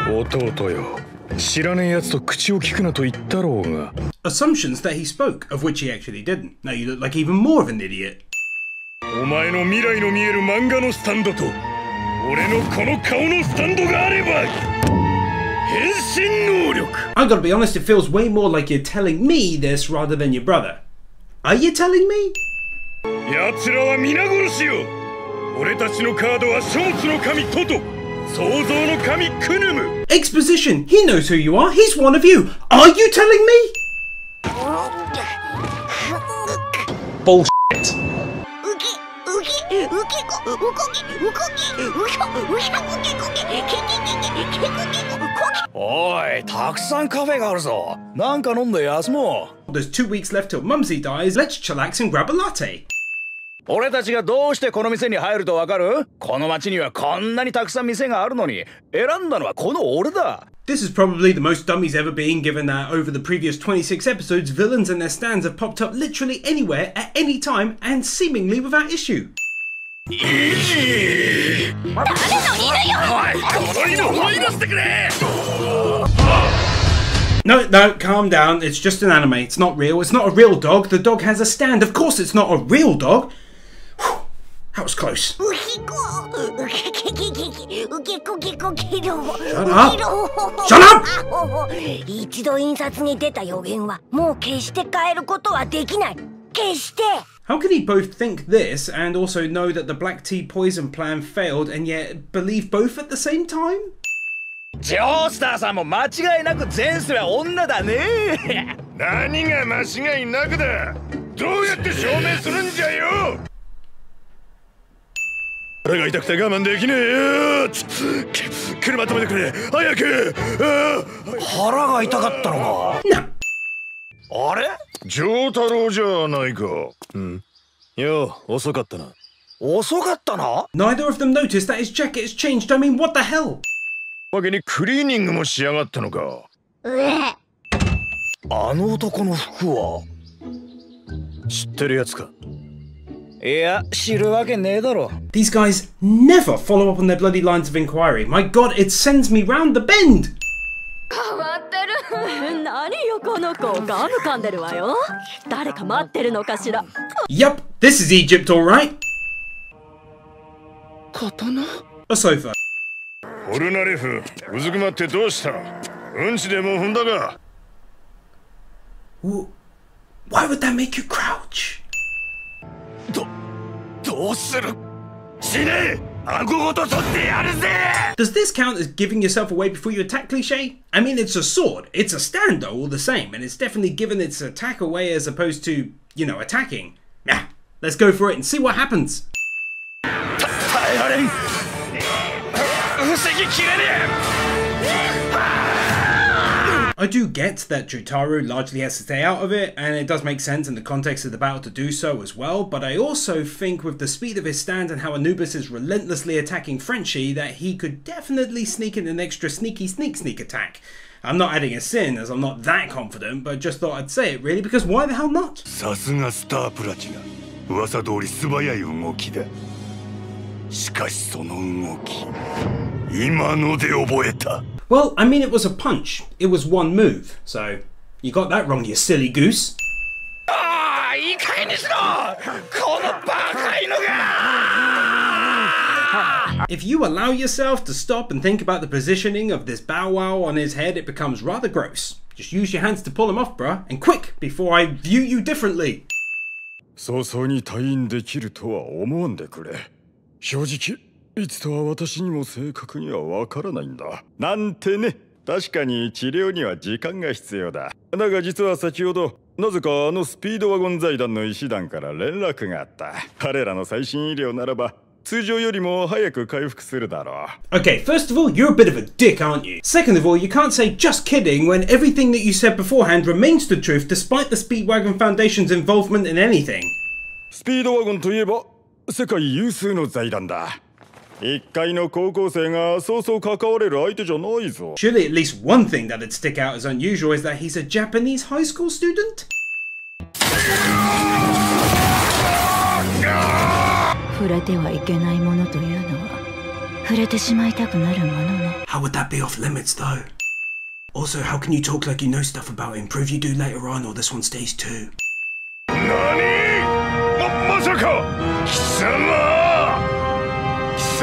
弟よ、知らねえやつと口を聞くなと言ったろうが。Assumptions that he spoke, of which he actually didn't. Now you look like even more of an idiot. お前の未来の見える漫画のスタンドと俺のこの顔のスタンドがあれば変身能力。 I gotta be honest, it feels way more like you're telling me this rather than your brother. Are you telling me? 奴らは皆殺しよ。俺たちのカードは書物の神トト、創造の神クヌム。 Exposition! He knows who you are. He's one of you. Are you telling me? Bullshit. おい、たくさんカフェがあるぞ。なんか飲んで休もう。 There's 2 weeks left till Mumsy dies. Let's chillax and grab a latte. 俺たちがどうしてこの店に入るとわかる？この街にはこんなにたくさん店があるのに選んだのはこの俺だ。 This is probably the most dummies ever been, given that over the previous 26 episodes, villains and their stands have popped up literally anywhere, at any time, and seemingly without issue. No, calm down. It's just an anime. It's not real. It's not a real dog. The dog has a stand. Of course it's not a real dog. Whew, that was close. Shut up! Shut up! 一度印刷に出た予言はもう決して変えることはできない。決して。 How could he both think this and also know that the black tea poison plan failed and yet believe both at the same time? ジョースターさんも間違いなく前世は女だね。何が間違いなくだ。どうやって証明するんじゃよ。腹が痛くて我慢できねえよ。車止めてくれ。早く。腹が痛かったのか。あれ？丈太郎じゃないか。うん。よう、遅かったな。遅かったな？ Neither of them noticed that his jacket has changed. I mean, what the hell? わけにクリーニングもしやがったのか。あの男の服は知ってるやつか？いや、知るわけねえだろ。 These guys never follow up on their bloody lines of inquiry. My god, it sends me round the bend! 変わってる。何よこの子、ガム噛んでるわよ。誰か待ってるのかしら。 Yup, this is Egypt, alright. 刀？ A sofa. オルナレフ、うずくまってどうした？うんちでも踏んだか？ Why would that make you crouch? どうする？死ね！顎ごと取ってやるぜ！ Does this count as giving yourself away before you attack cliche? I mean, it's a sword. It's a stand though, all the same, and it's definitely given its attack away as opposed to, you know, attacking. Yeah, let's go for it and see what happens. 耐えられん。防ぎきれねえ。 I do get that Jotaro largely has to stay out of it, and it does make sense in the context of the battle to do so as well, but I also think with the speed of his stand and how Anubis is relentlessly attacking Frenchie that he could definitely sneak in an extra sneak attack. I'm not adding a sin as I'm not that confident, but just thought I'd say it really because why the hell not? さすがスタープラチナ。噂通り素早い動きだ。しかしその動き、今ので覚えた。 Well, I mean it was a punch. It was one move, so you got that wrong, you silly goose. ああ、いい加減にしろ！このバカ犬が！ If you allow yourself to stop and think about the positioning of this bow wow on his head, it becomes rather gross. Just use your hands to pull him off, bruh, and quick, before I view you differently. 早々に退院できるとは思わんでくれ。正直。 いつとは私にも正確にはわからないんだ。なんてね。確かに治療には時間が必要だ。だが実は先ほどなぜかあのスピードワゴン財団の医師団から連絡があった。彼らの最新医療ならば通常よりも早く回復するだろう。Okay, first of all, you're a bit of a dick, aren't you? Second of all, you can't say just kidding when everything that you said beforehand remains the truth despite the Speedwagon Foundation's involvement in anything. スピードワゴンといえば世界有数の財団だ。 一回の高校生がそうそう関われる相手じゃないぞ。 Surely at least one thing that'd stick out as unusual is that he's a Japanese high school student? 触れてはいけないものというのは触れてしまいたくなるものね。 How would that be off limits though? Also, how can you talk like you know stuff about him? Prove you do later on, or this one stays too. まさか貴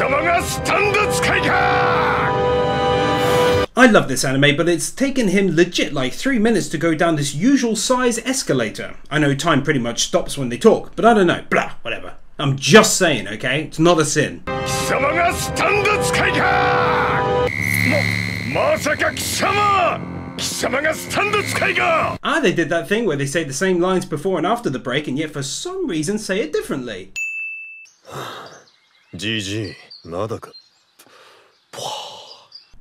様がスタンド使いか。 I love this anime, but it's taken him legit like 3 minutes to go down this usual size escalator. I know time pretty much stops when they talk, but I don't know, blah, whatever. I'm just saying, okay? It's not a sin. 貴様がスタンド使いか。まさか貴様がスタンド使いか。 Ah, they did that thing where they say the same lines before and after the break, and yet for some reason say it differently. GG まだか。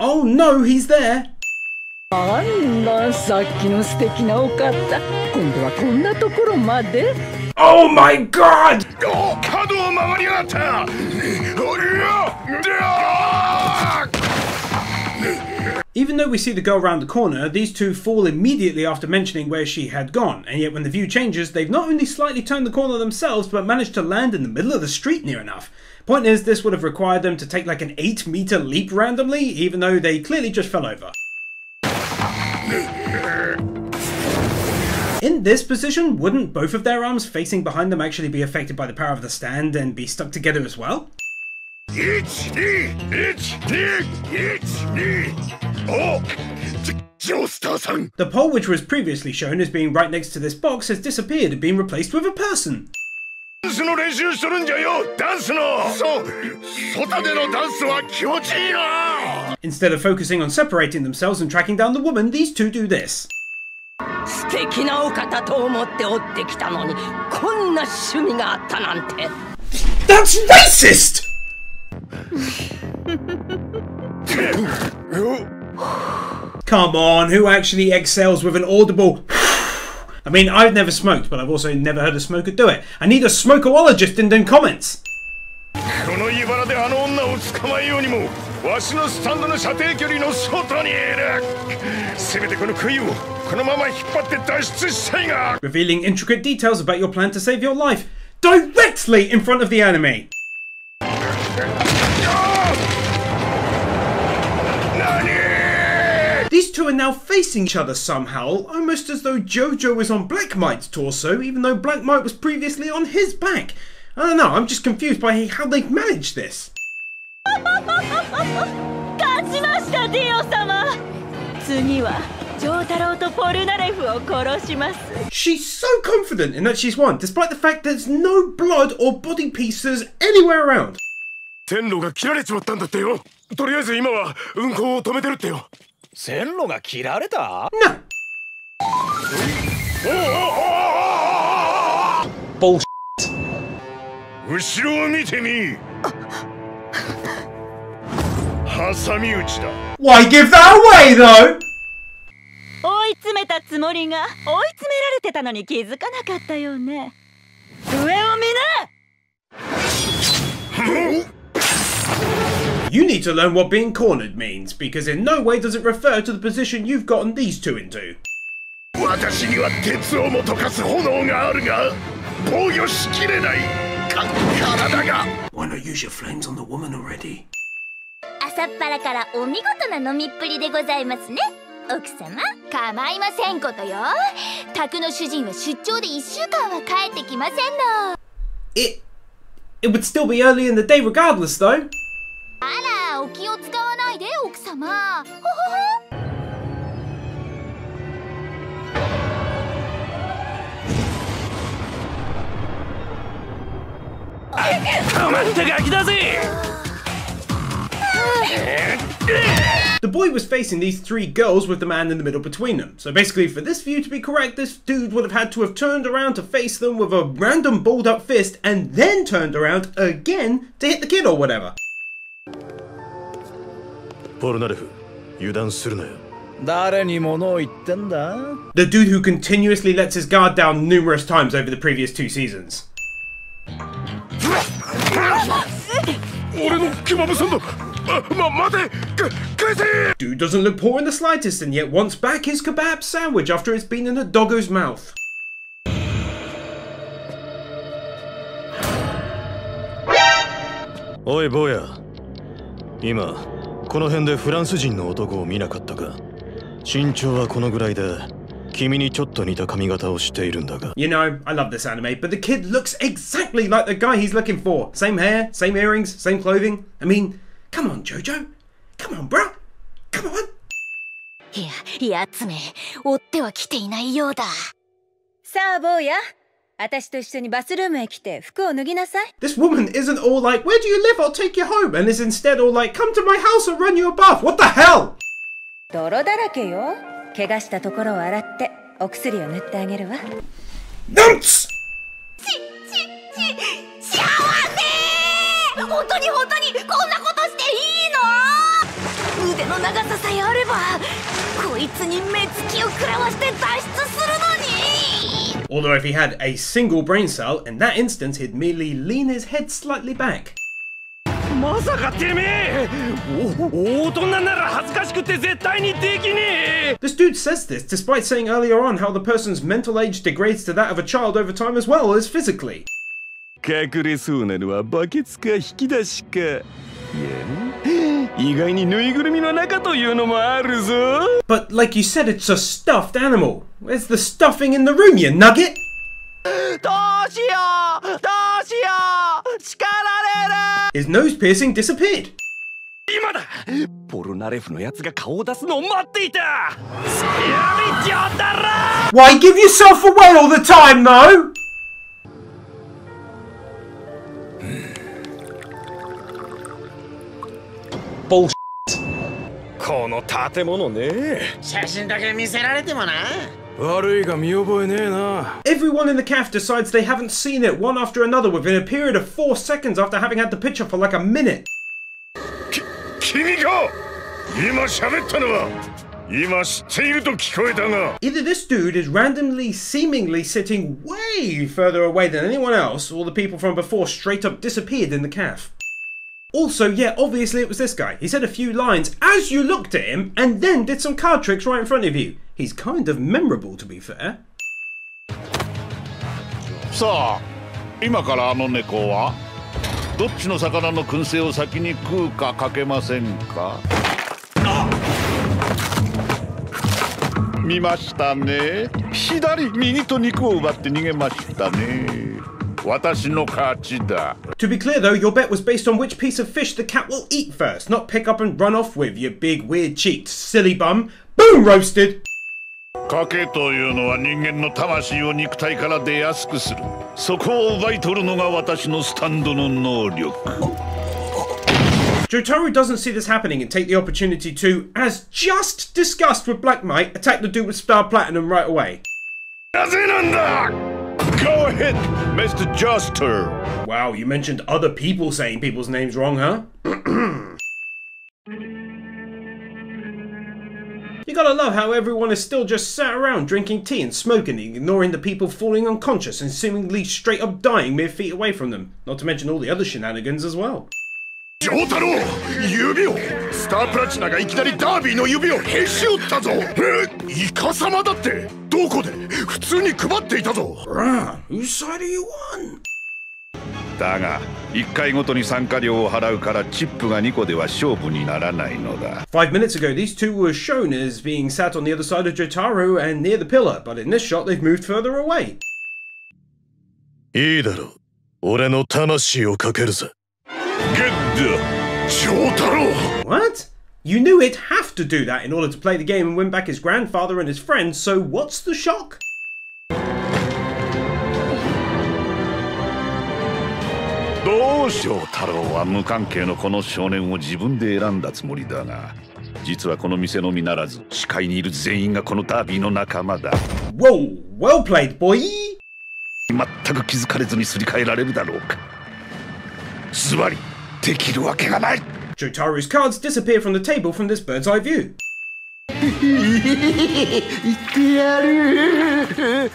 Oh no, he's there! あんなさっきの素敵なお方、今度はこんなところまで。 Oh my god! 角を曲がりやがった。 Even though we see the girl round the corner, these two fall immediately after mentioning where she had gone, and yet when the view changes, they've not only slightly turned the corner themselves, but managed to land in the middle of the street near enough. Point is, this would have required them to take like an 8-meter leap randomly, even though they clearly just fell over. In this position, wouldn't both of their arms facing behind them actually be affected by the power of the stand and be stuck together as well? The pole, which was previously shown as being right next to this box, has disappeared and been replaced with a person. Instead of focusing on separating themselves and tracking down the woman, these two do this. 素敵なお方と思って追ってきたのに、こんな趣味があったなんて。 That's racist! Come on, who actually excels with an audible... I mean, I've never smoked, but I've also never heard a smoker do it. I need a smokerologist in the comments. この茨であの女を捕まえようにも、わしのスタンドの射程距離の外にいる。せめてこの杭をこのまま引っ張って脱出したいが。 Revealing intricate details about your plan to save your life directly in front of the anime. These two are now facing each other somehow, almost as though JoJo was on Black Might's torso, even though Black Might was previously on his back. I don't know, I'm just confused by how they've managed this. She's so confident in that she's won, despite the fact there's no blood or body pieces anywhere around. 線路が切られちまったんだってよ。とりあえず今は運行を止めてるってよ。線路が切られた？ No. Bullshit. 後ろを見てみ。挟み撃ちだ。 Why give that away though? 追い詰めたつもりが追い詰められてたのに気づかなかったよね。上を見な。You need to learn what being cornered means, because in no way does it refer to the position you've gotten these two into. 私には鉄をも溶かす炎があるが、防御しきれない。体が。 Why not use your flames on the woman already? 朝っぱらからお見事な飲みっぷりでございますね、奥様。構いませんことよ。宅の主人は出張で1週間は帰ってきませんの。It would still be early in the day regardless, though. あら、お気を使わないで、奥様。ほほほ。かまったガキだぜ。 The boy was facing these three girls with the man in the middle between them. So basically, for this view to be correct, this dude would have had to have turned around to face them with a random balled up fist and then turned around again to hit the kid or whatever. ポルナレフ、油断するなよ。誰に物を言ってんだ？ The dude who continuously lets his guard down numerous times over the previous 2 seasons. 俺のケバブサンド。待て、返せ。 Dude doesn't look poor in the slightest and yet wants back his kebab sandwich after it's been in a doggo's mouth. おい坊や、今この辺でフランス人の男を見なかったか。身長はこのぐらいで君にちょっと似た髪型をしているんだが。 You know, I love this anime, but the kid looks exactly like the guy he's looking for. Same hair, same earrings, same clothing. I mean, come on, JoJo. Come on, bro. Come on. いやつめ、追っては来ていないようだ。さあ坊や、私と一緒にバスルームへ来て服を脱ぎなさい。 This woman isn't all like, where do you live? I'll take you home. And is instead all like, come to my house and run you a bath. What the hell? 泥だらけよ。怪我したところを洗ってお薬を塗ってあげるわ。Nonce! 幸せ！本当にこんなことしていいの？腕の長ささえあればこいつに目つきを食らわして脱出するのに。 Although if he had a single brain cell, in that instance he'd merely lean his head slightly back. まさかてめえ、大人なら恥ずかしくて絶対にできねえ。 This dude says this despite saying earlier on how the person's mental age degrades to that of a child over time as well as physically. 隠れそうなのはバケツか引き出しか。いや、意外にぬいぐるみの中というのもあるぞ。 But like you said, it's a stuffed animal. Where's the stuffing in the room, you nugget? どうしよう、叱られる。 His nose piercing disappeared. 今だ。ポルナレフのやつが顔を出すのを待っていた。そりゃ見ちゃったら。 Why give yourself away all the time, though? この建物ね。写真だけ見せられてもな。 悪いが見覚えねえな。 Everyone in the calf decides they haven't seen it one after another within a period of 4 seconds after having had the picture for like a minute. 君か。今喋ったのは今知っていると聞こえたが。 Either this dude is randomly seemingly sitting way further away than anyone else, or the people from before straight up disappeared in the calf. Also, yeah, obviously it was this guy. He said a few lines as you looked at him and then did some card tricks right in front of you. He's kind of memorable, to be fair. さあ、今からあの猫はどっちの魚の燻製を先に食うかかけませんか。見ましたね。左右と肉を奪って逃げましたね。私の勝ちだ。 To be clear though, your bet was based on which piece of fish the cat will eat first, not pick up and run off with, you big weird cheeked silly bum. Boom, roasted! 賭けというのは人間の魂を肉体から出やすくする。そこを奪い取るのが私のスタンドの能力。 Jotaro doesn't see this happening and take the opportunity to, as just discussed with Black Might, attack the dude with Star Platinum right away. なぜなんだ! Go ahead, Mr. Juster. Wow, you mentioned other people saying people's names wrong, huh? You gotta love how everyone is still just sat around drinking tea and smoking, ignoring the people falling unconscious and seemingly straight up dying mere feet away from them. Not to mention all the other shenanigans as well. ジョータロウ、指をスタープラチナがいきなりダービーの指をへし折ったぞ。イカ様だってどこで普通に配っていたぞ。Whose side are you on? だが1回ごとに参加料を払うからチップが2個では勝負にならないのだ。 5 minutes ago, these two were shown as being sat on the other side of Jotaro and near the pillar, but in this shot they've moved further away. いいだろう。俺の魂をかけるぜ。 What? You knew he'd have to do that in order to play the game and win back his grandfather and his friends, so what's the shock? どうしよう、太郎は無関係のこの少年を自分で選んだつもりだが、実はこの店のみならず視界にいる全員がこのダービーの仲間だ。 Whoa, well played, boy! 全く気づかれずにすり替えられるだろうか。ズバリできるわけがない。 Jotaro's cards disappear from the table from this bird's eye view. 言ってやる。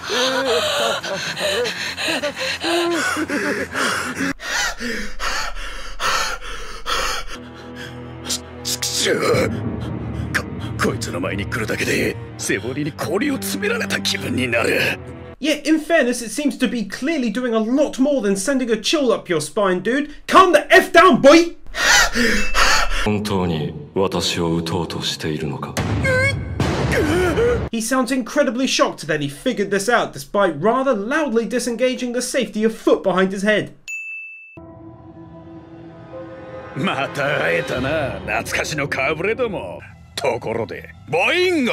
こいつの前に来るだけで背骨に氷を詰められた気分になる。 Yet, in fairness, it seems to be clearly doing a lot more than sending a chill up your spine, dude. Calm the F down, boy! 本当に私を撃とうとしているのか? He sounds incredibly shocked that he figured this out despite rather loudly disengaging the safety a foot behind his head. また会えたな、懐かしの顔ぶれども。ところで、ボインゴ。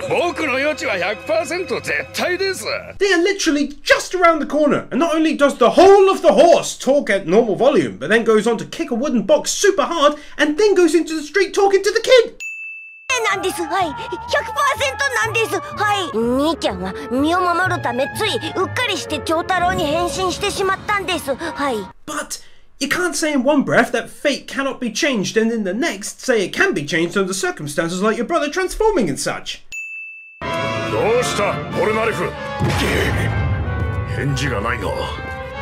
僕の余地は 100% 絶対です。 They are literally just around the corner, and not only does the whole of the horse talk at normal volume, but then goes on to kick a wooden box super hard, and then goes into the street talking to the kid. なんです。はい、100% なんです。はい。兄ちゃんは身を守るためついうっかりして長太郎に変身してしまったんです。はい。But you can't say in one breath that fate cannot be changed and in the next say it can be changed under circumstances like your brother transforming and such. どうしたポルナレフ。返事がないな。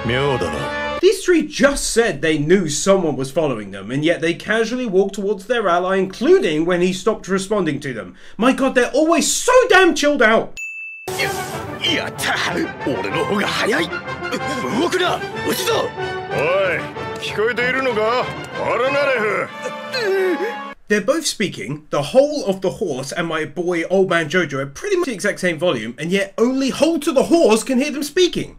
妙だな。 These three just said they knew someone was following them, and yet they casually walked towards their ally, including when he stopped responding to them. My god, they're always so damn chilled out! やった、俺の方が早い。動くな、撃つぞ。おい、聞こえているのか、ポルナレフ。They're both speaking, the whole of the horse and my boy Old Man Jojo at pretty much the exact same volume, and yet only Hold to the Horse can hear them speaking.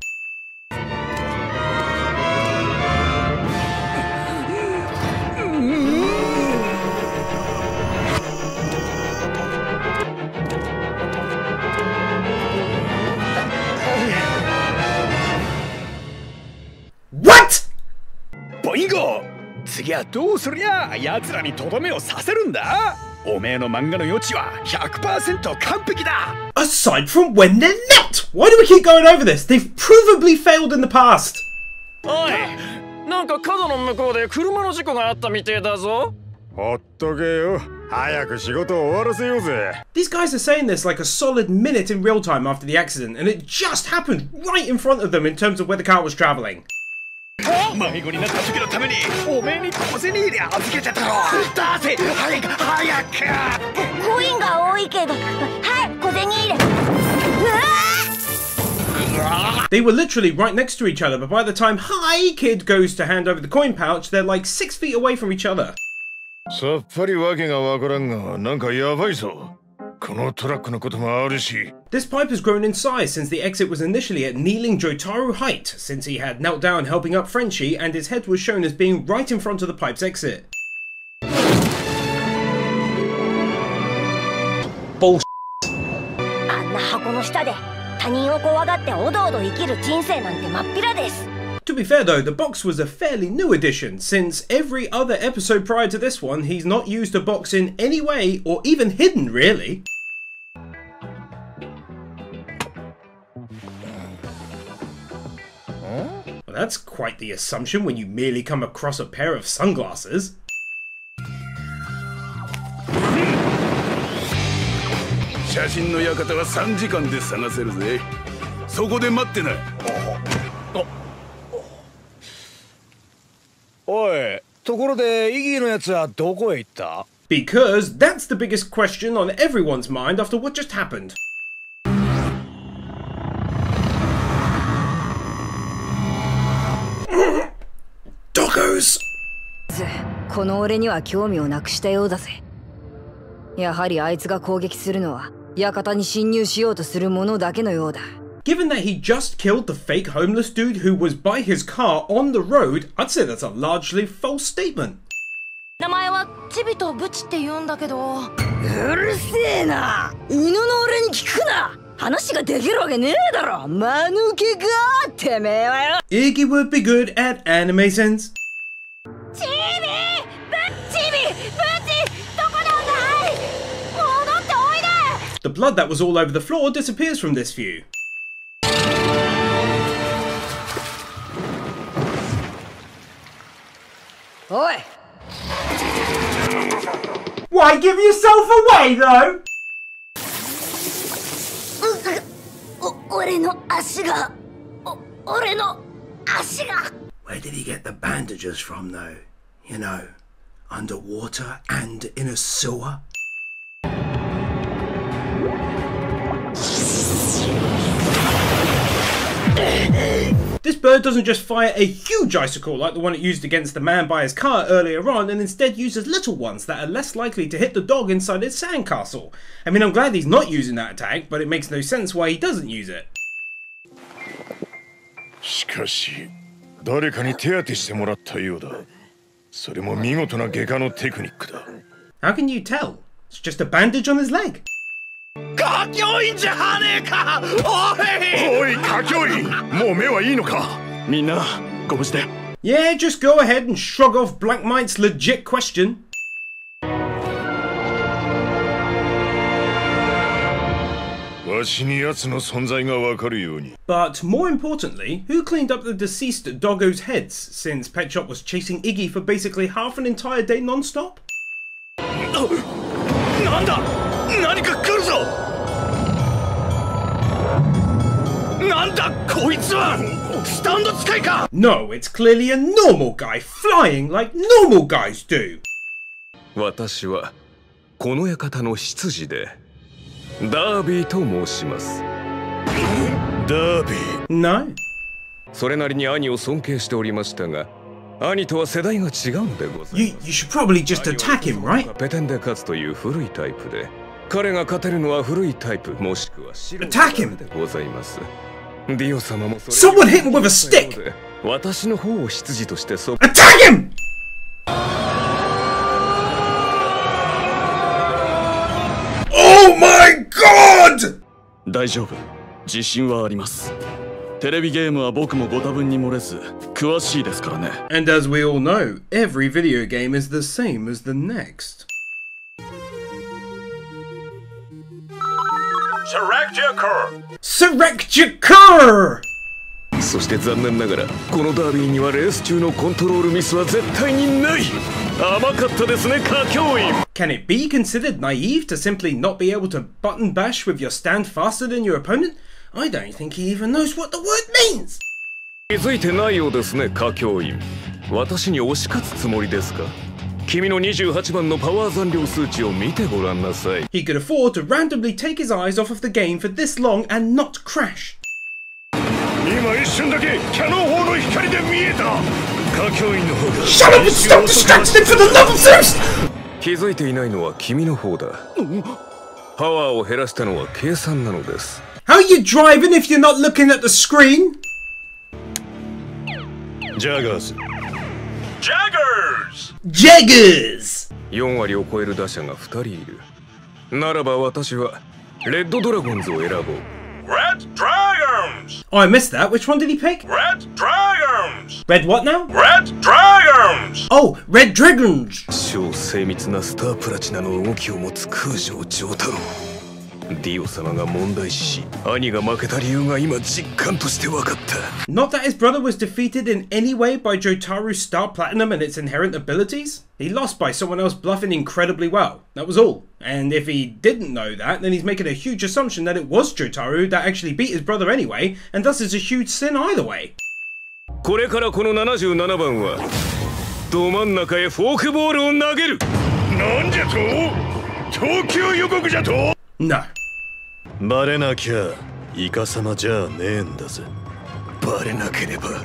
What?! ボインゴ、次はどうすりゃ奴らにとどめをさせるんだ。おめえの漫画の余地は 100% 完璧だ。 Aside from when they're not! Why do we keep going over this? They've provably failed in the past! おい、なんか角の向こうで車の事故があったみてえだぞ。ほっとけよ。早く仕事を終わらせようぜ。 These guys are saying this like a solid minute in real time after the accident, and it just happened right in front of them in terms of where the car was travelling. 迷子になった時のためにおめえに小銭入れ預けてたろ。出せ、早く早く。コインが多いけど、はい、小銭入れ。They were literally right next to each other, but by the time Hi Kid goes to hand over the coin pouch, they're like 6 feet away from each other. さっぱりわけがわからんが、なんかやばいぞ。このトラックのこともあるし。 This pipe has grown in size since the exit was initially at kneeling Jotaro height, since he had knelt down helping up Frenchie and his head was shown as being right in front of the pipe's exit. Bullshit. あんな箱の下で他人を怖がっておどおど生きる人生なんて真っ平です。 To be fair though, the box was a fairly new addition, since every other episode prior to this one, he's not used a box in any way, or even hidden really. Well, that's quite the assumption when you merely come across a pair of sunglasses. 写真の館は3時間で探せるぜ。そこで待ってな。おい、ところでイギーのやつはどこへ行った？ Because that's the biggest question on everyone's mind after what just happened. Doggos! この俺には興味をなくしたようだぜ。やはりあいつが攻撃するのは館に侵入しようとする者だけのようだ。Given that he just killed the fake homeless dude who was by his car on the road, I'd say that's a largely false statement. 名前はチビとブチって言うんだけど。うるせえな。犬の俺に聞くな。話ができるわけねえだろ。間抜けかてめえはよ。Iggy would be good at anime sense. チビ、ブチ、どこなんだい。戻っておいで。 The blood that was all over the floor disappears from this view. Oi! Why give yourself away though? 俺の足が。俺の足が。 Where did he get the bandages from though? You know, underwater and in a sewer? This bird doesn't just fire a huge icicle like the one it used against the man by his car earlier on, and instead uses little ones that are less likely to hit the dog inside his sandcastle. I mean, I'm glad he's not using that attack, but it makes no sense why he doesn't use it. しかし誰かに手当てしてもらったようだ。それも見事な外科のテクニックだ。 How can you tell? It's just a bandage on his leg. 歌教員じゃねえか。おい歌教員、もう目はいいのか。みんなご無事で。 Yeah, just go ahead and shrug off Black Might's legit question. But more importantly, who cleaned up the deceased doggo's heads, since Pet Shop was chasing Iggy for basically half an entire day non-stop? なんだ、何か来るぞ。なんだこいつは。スタンド使いか。 No, it's clearly a normal guy flying like normal guys do. 私はこの館の執事でダービーと申します。ダービー No. それなりに兄を尊敬しておりましたが、兄とは世代が違うのでございます。You should probably just attack him, right? ペテンで勝つという古いタイプで、彼が勝てるのは古いタイプもしくは白いタイプでございます。ディオ様もそれ Someone hit him with a stick! 私の方を執事としてそう。 Attack him! Oh my god! 大丈夫。自信はあります。テレビゲームは僕もご多分に漏れず詳しいですからね。And as we all know, every video game is the same as the next. Select your car! Select your car! そして残念ながらこのダービーにはレース中のコントロールミスは絶対にない。甘かったですね、歌教員。 Can it be considered naive to simply not be able to button bash with your stand faster than your opponent? I don't think he even knows what the word means! 気づいてないようですね、歌教員。私に押し勝つつもりですか？君の28番のパワー残量数値を見てごらんなさい。 He could afford to randomly take his eyes off of the game for this long and not crash. 今一瞬だけキャノン砲の光で見えた。歌教員の方が Shut up and stop distracting him for the love of Zeus! 気づいていないのは君の方だ。パワーを減らしたのは計算なのです。 How are you driving if you're not looking at the screen? ジャガーズ。Jaggers! 4割を超える打者が2人いる。ならば私はレッドドラゴンズを選ぼう。 Red Dragons! Oh, I missed that. Which one did he pick? Red Dragons! Red what now? Red Dragons! Oh, Red Dragons! 超精密なスタープラチナの動きを持つ空城城太郎。ディオ様が問題視し、兄が負けた理由が今実感として分かった。 Not that his brother was defeated in any way by Jotaru's Star Platinum and its inherent abilities. He lost by someone else bluffing incredibly well. That was all. And if he didn't know that, then he's making a huge assumption that it was Jotaru that actually beat his brother anyway, and thus is a huge sin either way. これからこの77番はど真ん中へフォークボールを投げる。なんじゃと？投球予告じゃと？ No. バレなきゃイカ様じゃねえんだぜ。バレなければ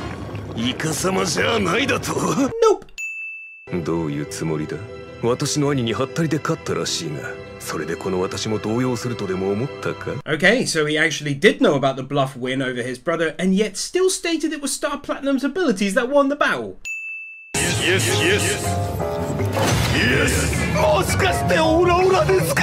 イカ様じゃないだと。 Nope. どういうつもりだ？私の兄にハッタリで勝ったらしいが、それでこの私も動揺するとでも思ったか？ Okay, so he actually did know about the bluff win over his brother, and yet still stated it was Star Platinum's abilities that won the battle. Yes, yes. Yes. もしかしてオラオラですか？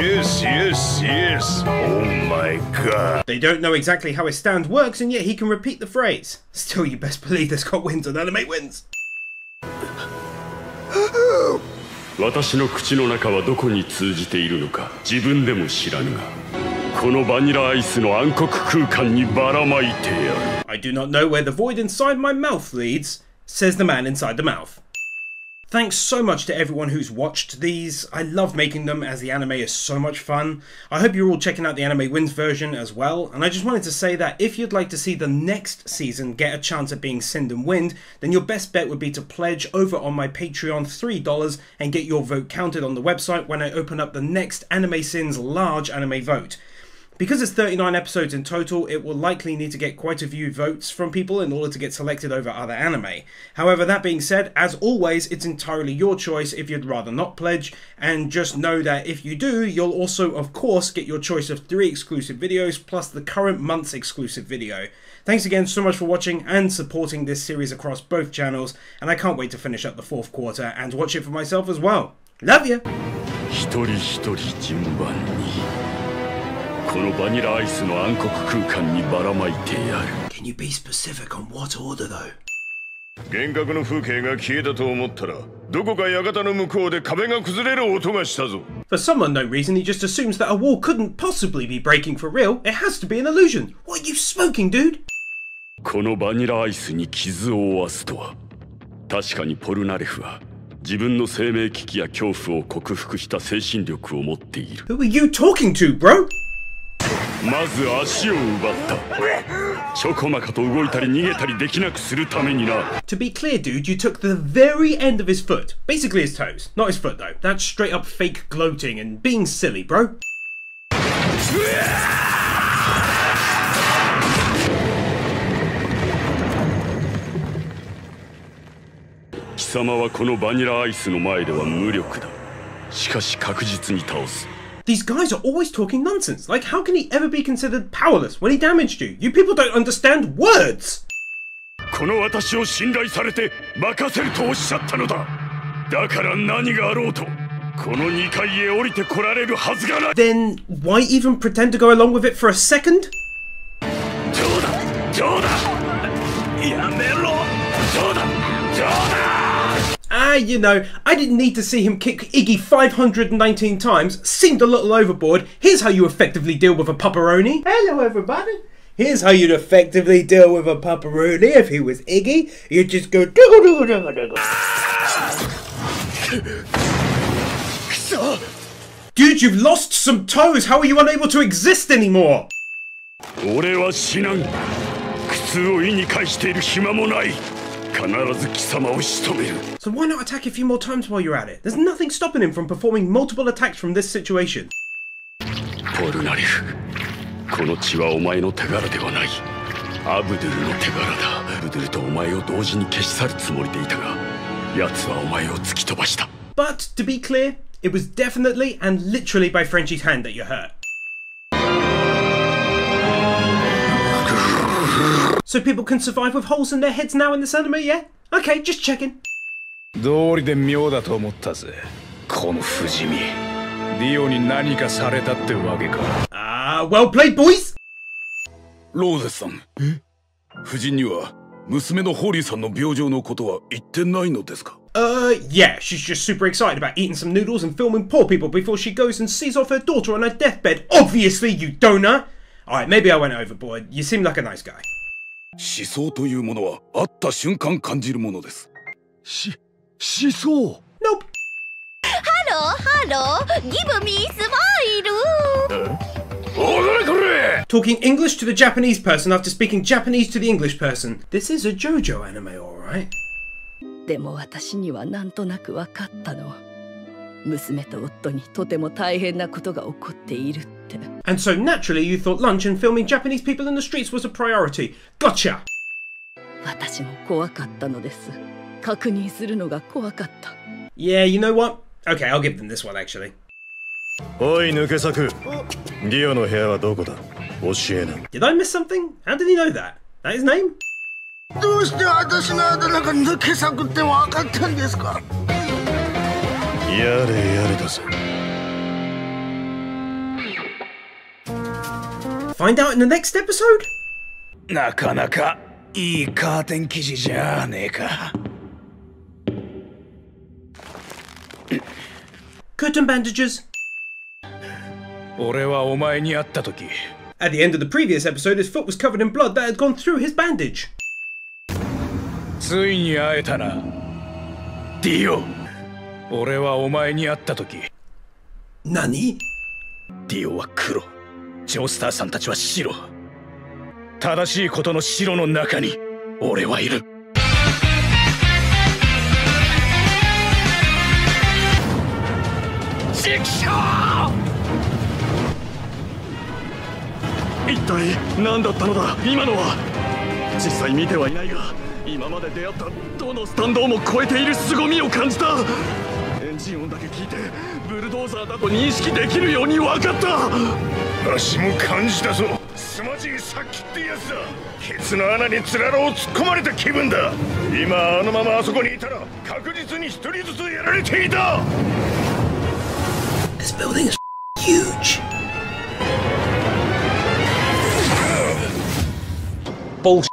Yes, yes, yes. Oh my god. They don't know exactly how his stand works, and yet he can repeat the phrase. Still, you best believe this got wins and anime wins. 私の口の中はどこに通じているのか自分でも知らぬが、このバニラアイスの暗黒空間にばらまいてやる。 I do not know where the void inside my mouth leads, says the man inside the mouth. Thanks so much to everyone who's watched these. I love making them as the anime is so much fun. I hope you're all checking out the Anime Wins version as well. And I just wanted to say that if you'd like to see the next season get a chance at being Sind and Wind, then your best bet would be to pledge over on my Patreon $3 and get your vote counted on the website when I open up the next Anime Sins large anime vote. Because it's 39 episodes in total, it will likely need to get quite a few votes from people in order to get selected over other anime. However, that being said, as always, it's entirely your choice if you'd rather not pledge, and just know that if you do, you'll also, of course, get your choice of 3 exclusive videos plus the current month's exclusive video. Thanks again so much for watching and supporting this series across both channels, and I can't wait to finish up the 4th quarter and watch it for myself as well. Love ya! 一人一人順番にこのバニラアイスの暗黒空間にばらまいてやる。 Can you be specific on what order though? 幻覚の風景が消えたと思ったらどこか館の向こうで壁が崩れる音がしたぞ。 For some unknown reason, he just assumes that a wall couldn't possibly be breaking for real. It has to be an illusion. What are you smoking, dude? このバニラアイスに傷を負わすとは確かにポルナレフは自分の生命危機や恐怖を克服した精神力を持っている。 Who are you talking to, bro? まず足を奪った。ちょこまかと動いたり逃げたりできなくするためにな。 To be clear, dude, you took the very end of his foot. Basically his toes. Not his foot, though. That's straight up fake gloating and being silly, bro. 貴様はこのバニラアイスの前では無力だ。しかし確実に倒す。 These guys are always talking nonsense. Like, how can he ever be considered powerless when he damaged you? You people don't understand words! この私を信頼されて任せるとおっしゃったのだ。だから何があろうとこの2階へ降りてこられるはずがない。 Then why even pretend to go along with it for a second? 冗談やめろ。冗談。 You know, I didn't need to see him kick Iggy 519 times. Seemed a little overboard. Here's how you effectively deal with a pepperoni. Hello, everybody. Here's how you'd effectively deal with a pepperoni if he was Iggy. You'd just go diggle, diggle, diggle, diggle. Dude, you've lost some toes. How are you unable to exist anymore? 俺は死なん。苦痛を意に介している暇もない。 So why not attack a few more times while you're at it? There's nothing stopping him from performing multiple attacks from this situation. ポルナレフ、この血はお前の手柄ではない。アブドゥルの手柄だ。アブドゥルとお前を同時に消し去るつもりでいたが、奴はお前を突き飛ばした。 But to be clear, it was definitely and literally by Frenchie's hand that you're hurt. So people can survive with holes in their heads now in this anime, yeah? Okay, just checking. 道理で妙だと思ったぜ。この不死身。ディオに何かされたってわけか。Well played, boys! ローゼさん。夫人には娘のホーリーさんの病状のことは言ってないのですか? Yeah, she's just super excited about eating some noodles and filming poor people before she goes and sees off her daughter on her deathbed. Obviously, you donor! Alright, maybe I went overboard. You seem like a nice guy. 思想というものは会った瞬間感じるものです。思想 Nope. Hello, give me smile. Talking English to the Japanese person after speaking Japanese to the English person. This is a JoJo anime, alright? でも私にはなんとなく分かったの。娘と夫にとても大変なことが起こっているって。 And so naturally you thought lunch and filming Japanese people in the streets was a priority. Gotcha! 私も怖かったのです。確認するのが怖かった。 Yeah, you know what? Okay, I'll give them this one actually. おい抜け作。ディオの部屋はどこだ？教えな。 Did I miss something? How did he know that? That his name? どうして私のあだ名が抜け作って分かったんですか? やれやれだぜ。 Find out in the next episode? なかなかいいカーテン生地じゃねえか。 Curtain bandages. 俺はお前に会った時。 At the end of the previous episode, his foot was covered in blood that had gone through his bandage. ついに会えたな。ディオ。俺はお前に会った時。何？ディオは黒。ジョースターさんたちは白。正しいことの白の中に俺はいる。チクショー！一体何だったのだ今のは。実際見てはいないが、今まで出会ったどのスタンドをも超えている凄みを感じた。エンジン音だけ聞いてブルドーザーだと認識できるように分かった。わしも感じたぞ。すまじい殺気ってやつだ。ケツの穴につららを突っ込まれた気分だ。今あのままあそこにいたら確実に一人ずつやられていた。 This building is huge. Bullshit.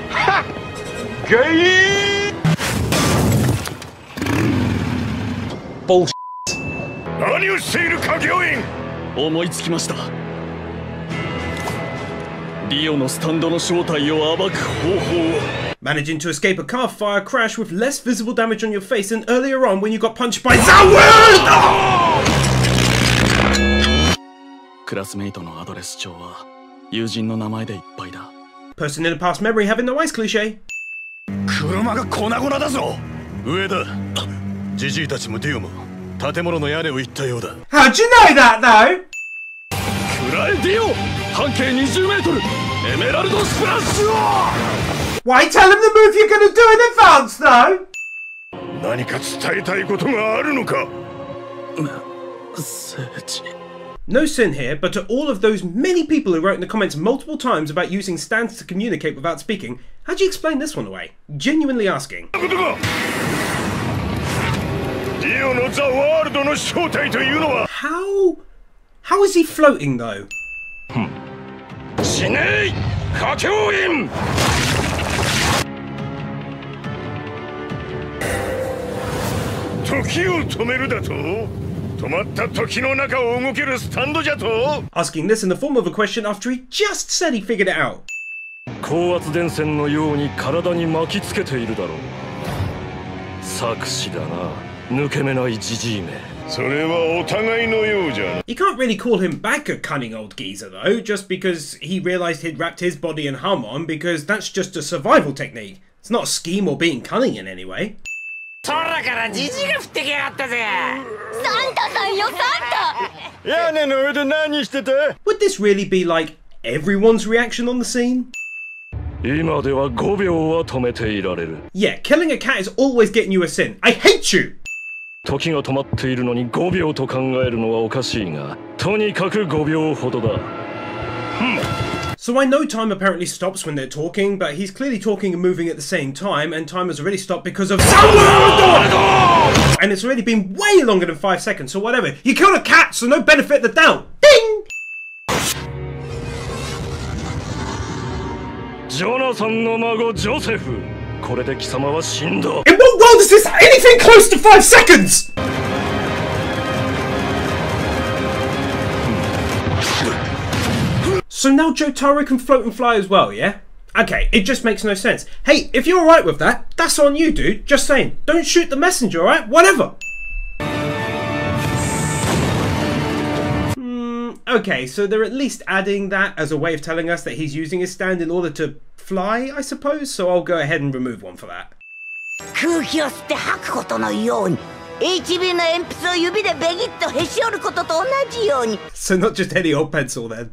Ha! Gay! Bullshit. 何をしている歌教員。思いつきました。リオのスタンドの正体を暴く方法を。 Managing to escape a car fire crash with less visible damage on your face than earlier on when you got punched by Zaward! クラスメイトのアドレス帳は友人の名前でいっぱいだ。 Person in a past memory having no eyes cliche. 車が粉々だぞ。上だ。ジジイたちもディオも建物の屋根を行ったようだ。 How'd you know that though? くらえディオ、半径20メートル、エメラルドスプラッシュを。 Why tell him the move you're gonna do in advance though? 何か伝えたいことがあるのか。No sin here, but to all of those many people who wrote in the comments multiple times about using stands to communicate without speaking, how do you explain this one away? Genuinely asking. ディオのザ・ワールドの正体というのは How is he floating though? 死ねい歌教員。時を止めるだと。止まった時の中を動けるスタンドじゃと。 Asking this in the form of a question after he just said he figured it out. 高圧電線のように体に巻きつけているだろう。作詞だな、抜け目ないジジイめ。それはお互いのようじゃな。 You can't really call him back a cunning old geezer though, just because he realised he'd wrapped his body in hum on, because that's just a survival technique. It's not a scheme or being cunning in any way. 空からジジが降ってきやがったぜ。サンタさんよサンタ。屋根の上で何してた？ Would this really be like everyone's reaction on the scene? 今では5秒は止めていられる。 Yeah, killing a cat is always getting you a sin. I hate you! 時が止まっているのに5秒と考えるのはおかしいが、とにかく5秒ほどだ。So I know time apparently stops when they're talking, but he's clearly talking and moving at the same time, and time has already stopped because of and it's already been way longer than 5 seconds, so whatever. You killed a cat, so no benefit the doubt. Ding! ジョナサンの孫ジョセフ、これで貴様は死んだ。 In what world is this anything close to 5 seconds? So now Jotaro can float and fly as well, yeah? Okay, it just makes no sense. Hey, if you're alright with that, that's on you, dude. Just saying. Don't shoot the messenger, alright? Whatever. Okay, so they're at least adding that as a way of telling us that he's using his stand in order to fly, I suppose, so I'll go ahead and remove one for that. 空気を吸って吐くことのように HB の鉛筆を指でベギッとへし折ることと同じように So not just any old pencil then.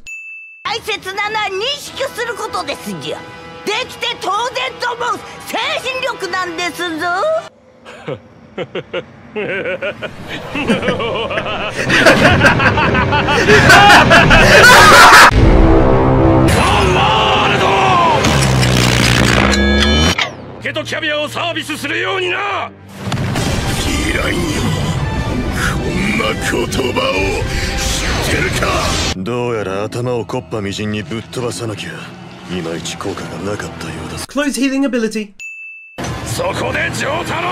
大切なのは認識することですじゃ。できて当然と思う精神力なんですぞ。毛とキャビアをサービスするようにな。いらんよ、こんな言葉を知ってるか。どうやら頭をコッパみじんにぶっ飛ばさなきゃいまいち効果がなかったようだ。 Close healing ability. そこでジョータロ、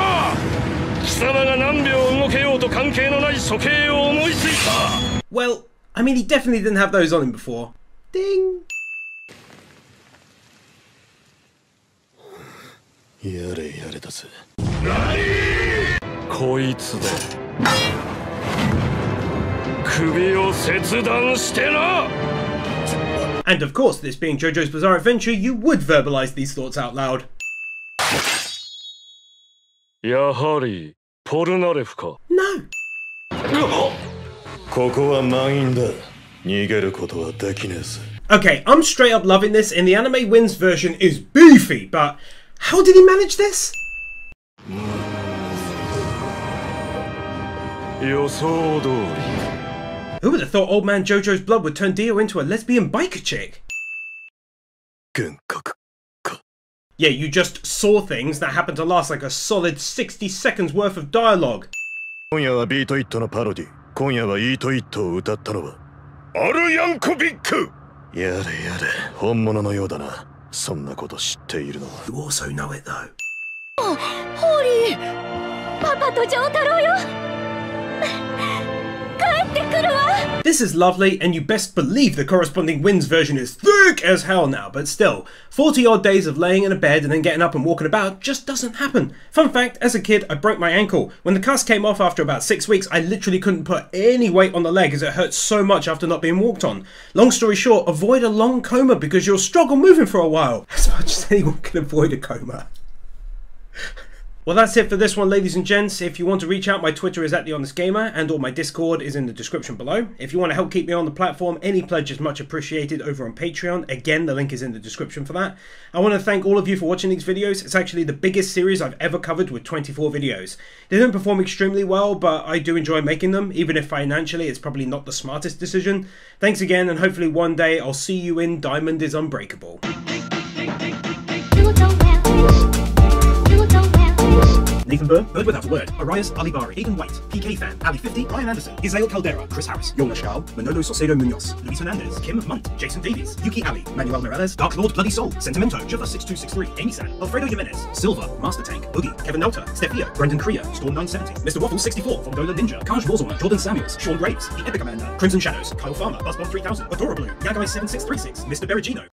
貴様が何秒動けようと関係のない処刑を思いついた。 Well, I mean, he definitely didn't have those on him before. Ding. やれやれだぜ。こいつだ。首を切断してな。 And of course, this being JoJo's Bizarre Adventure, you would verbalize these thoughts out loud. やはりポルナレフか。 No. ここは満員だ。逃げることはできねえぜ。 Okay, I'm straight up loving this, and the anime wins version is beefy, but how did he manage this? 予想通り。 Who would have thought old man JoJo's blood would turn Dio into a lesbian biker chick? Yeah, you just saw things that happened to last like a solid 60 seconds worth of dialogue. 今夜はビートイットのパロディ。今夜はイートイットを歌ったのはアルヤンコビック。やれやれ、本物のようだな。そんなこと知っているのは。You also know it though. ホーリー、パパとジョータロウよ。帰ってくるわ。 This is lovely, and you best believe the corresponding Wins version is thick as hell now, but still, 40 odd days of laying in a bed and then getting up and walking about just doesn't happen. Fun fact, as a kid I broke my ankle. When the cast came off after about 6 weeks, I literally couldn't put any weight on the leg as it hurt so much after not being walked on. Long story short, avoid a long coma because you'll struggle moving for a while. As much as anyone can avoid a coma. Well, that's it for this one, ladies and gents. If you want to reach out, my Twitter is @TheHonestGamer, and or my Discord is in the description below. If you want to help keep me on the platform, any pledge is much appreciated over on Patreon. Again, the link is in the description for that. I want to thank all of you for watching these videos. It's actually the biggest series I've ever covered with 24 videos. They didn't perform extremely well, but I do enjoy making them, even if financially it's probably not the smartest decision. Thanks again, and hopefully one day I'll see you in Diamond is Unbreakable. Nathan Burr, Bird Without a Word, Arias Alibari, Aidan White, PK Fan, Ali 50, Ryan Anderson, Isael Caldera, Chris Harris, Yona Schal, Manolo Saucedo Munoz, Luis Hernandez, Kim Munt, Jason Davies, Yuki Ali, Manuel Morales, Dark Lord Bloody Soul, Sentimento, Java6263, Amy San, Alfredo Jimenez, Silva, Master Tank, Boogie, Kevin Nelta, Stefio, Brendan Kriya, Storm 970, Mr. Waffle 64, Fondola Ninja, Kaj Warzorn, Jordan Samuels, Sean Graves, The Epic Commander, Crimson Shadows, Kyle Farmer, Buzzbomb 3000, Adora Blue, Yagai 7636, Mr. Berigino.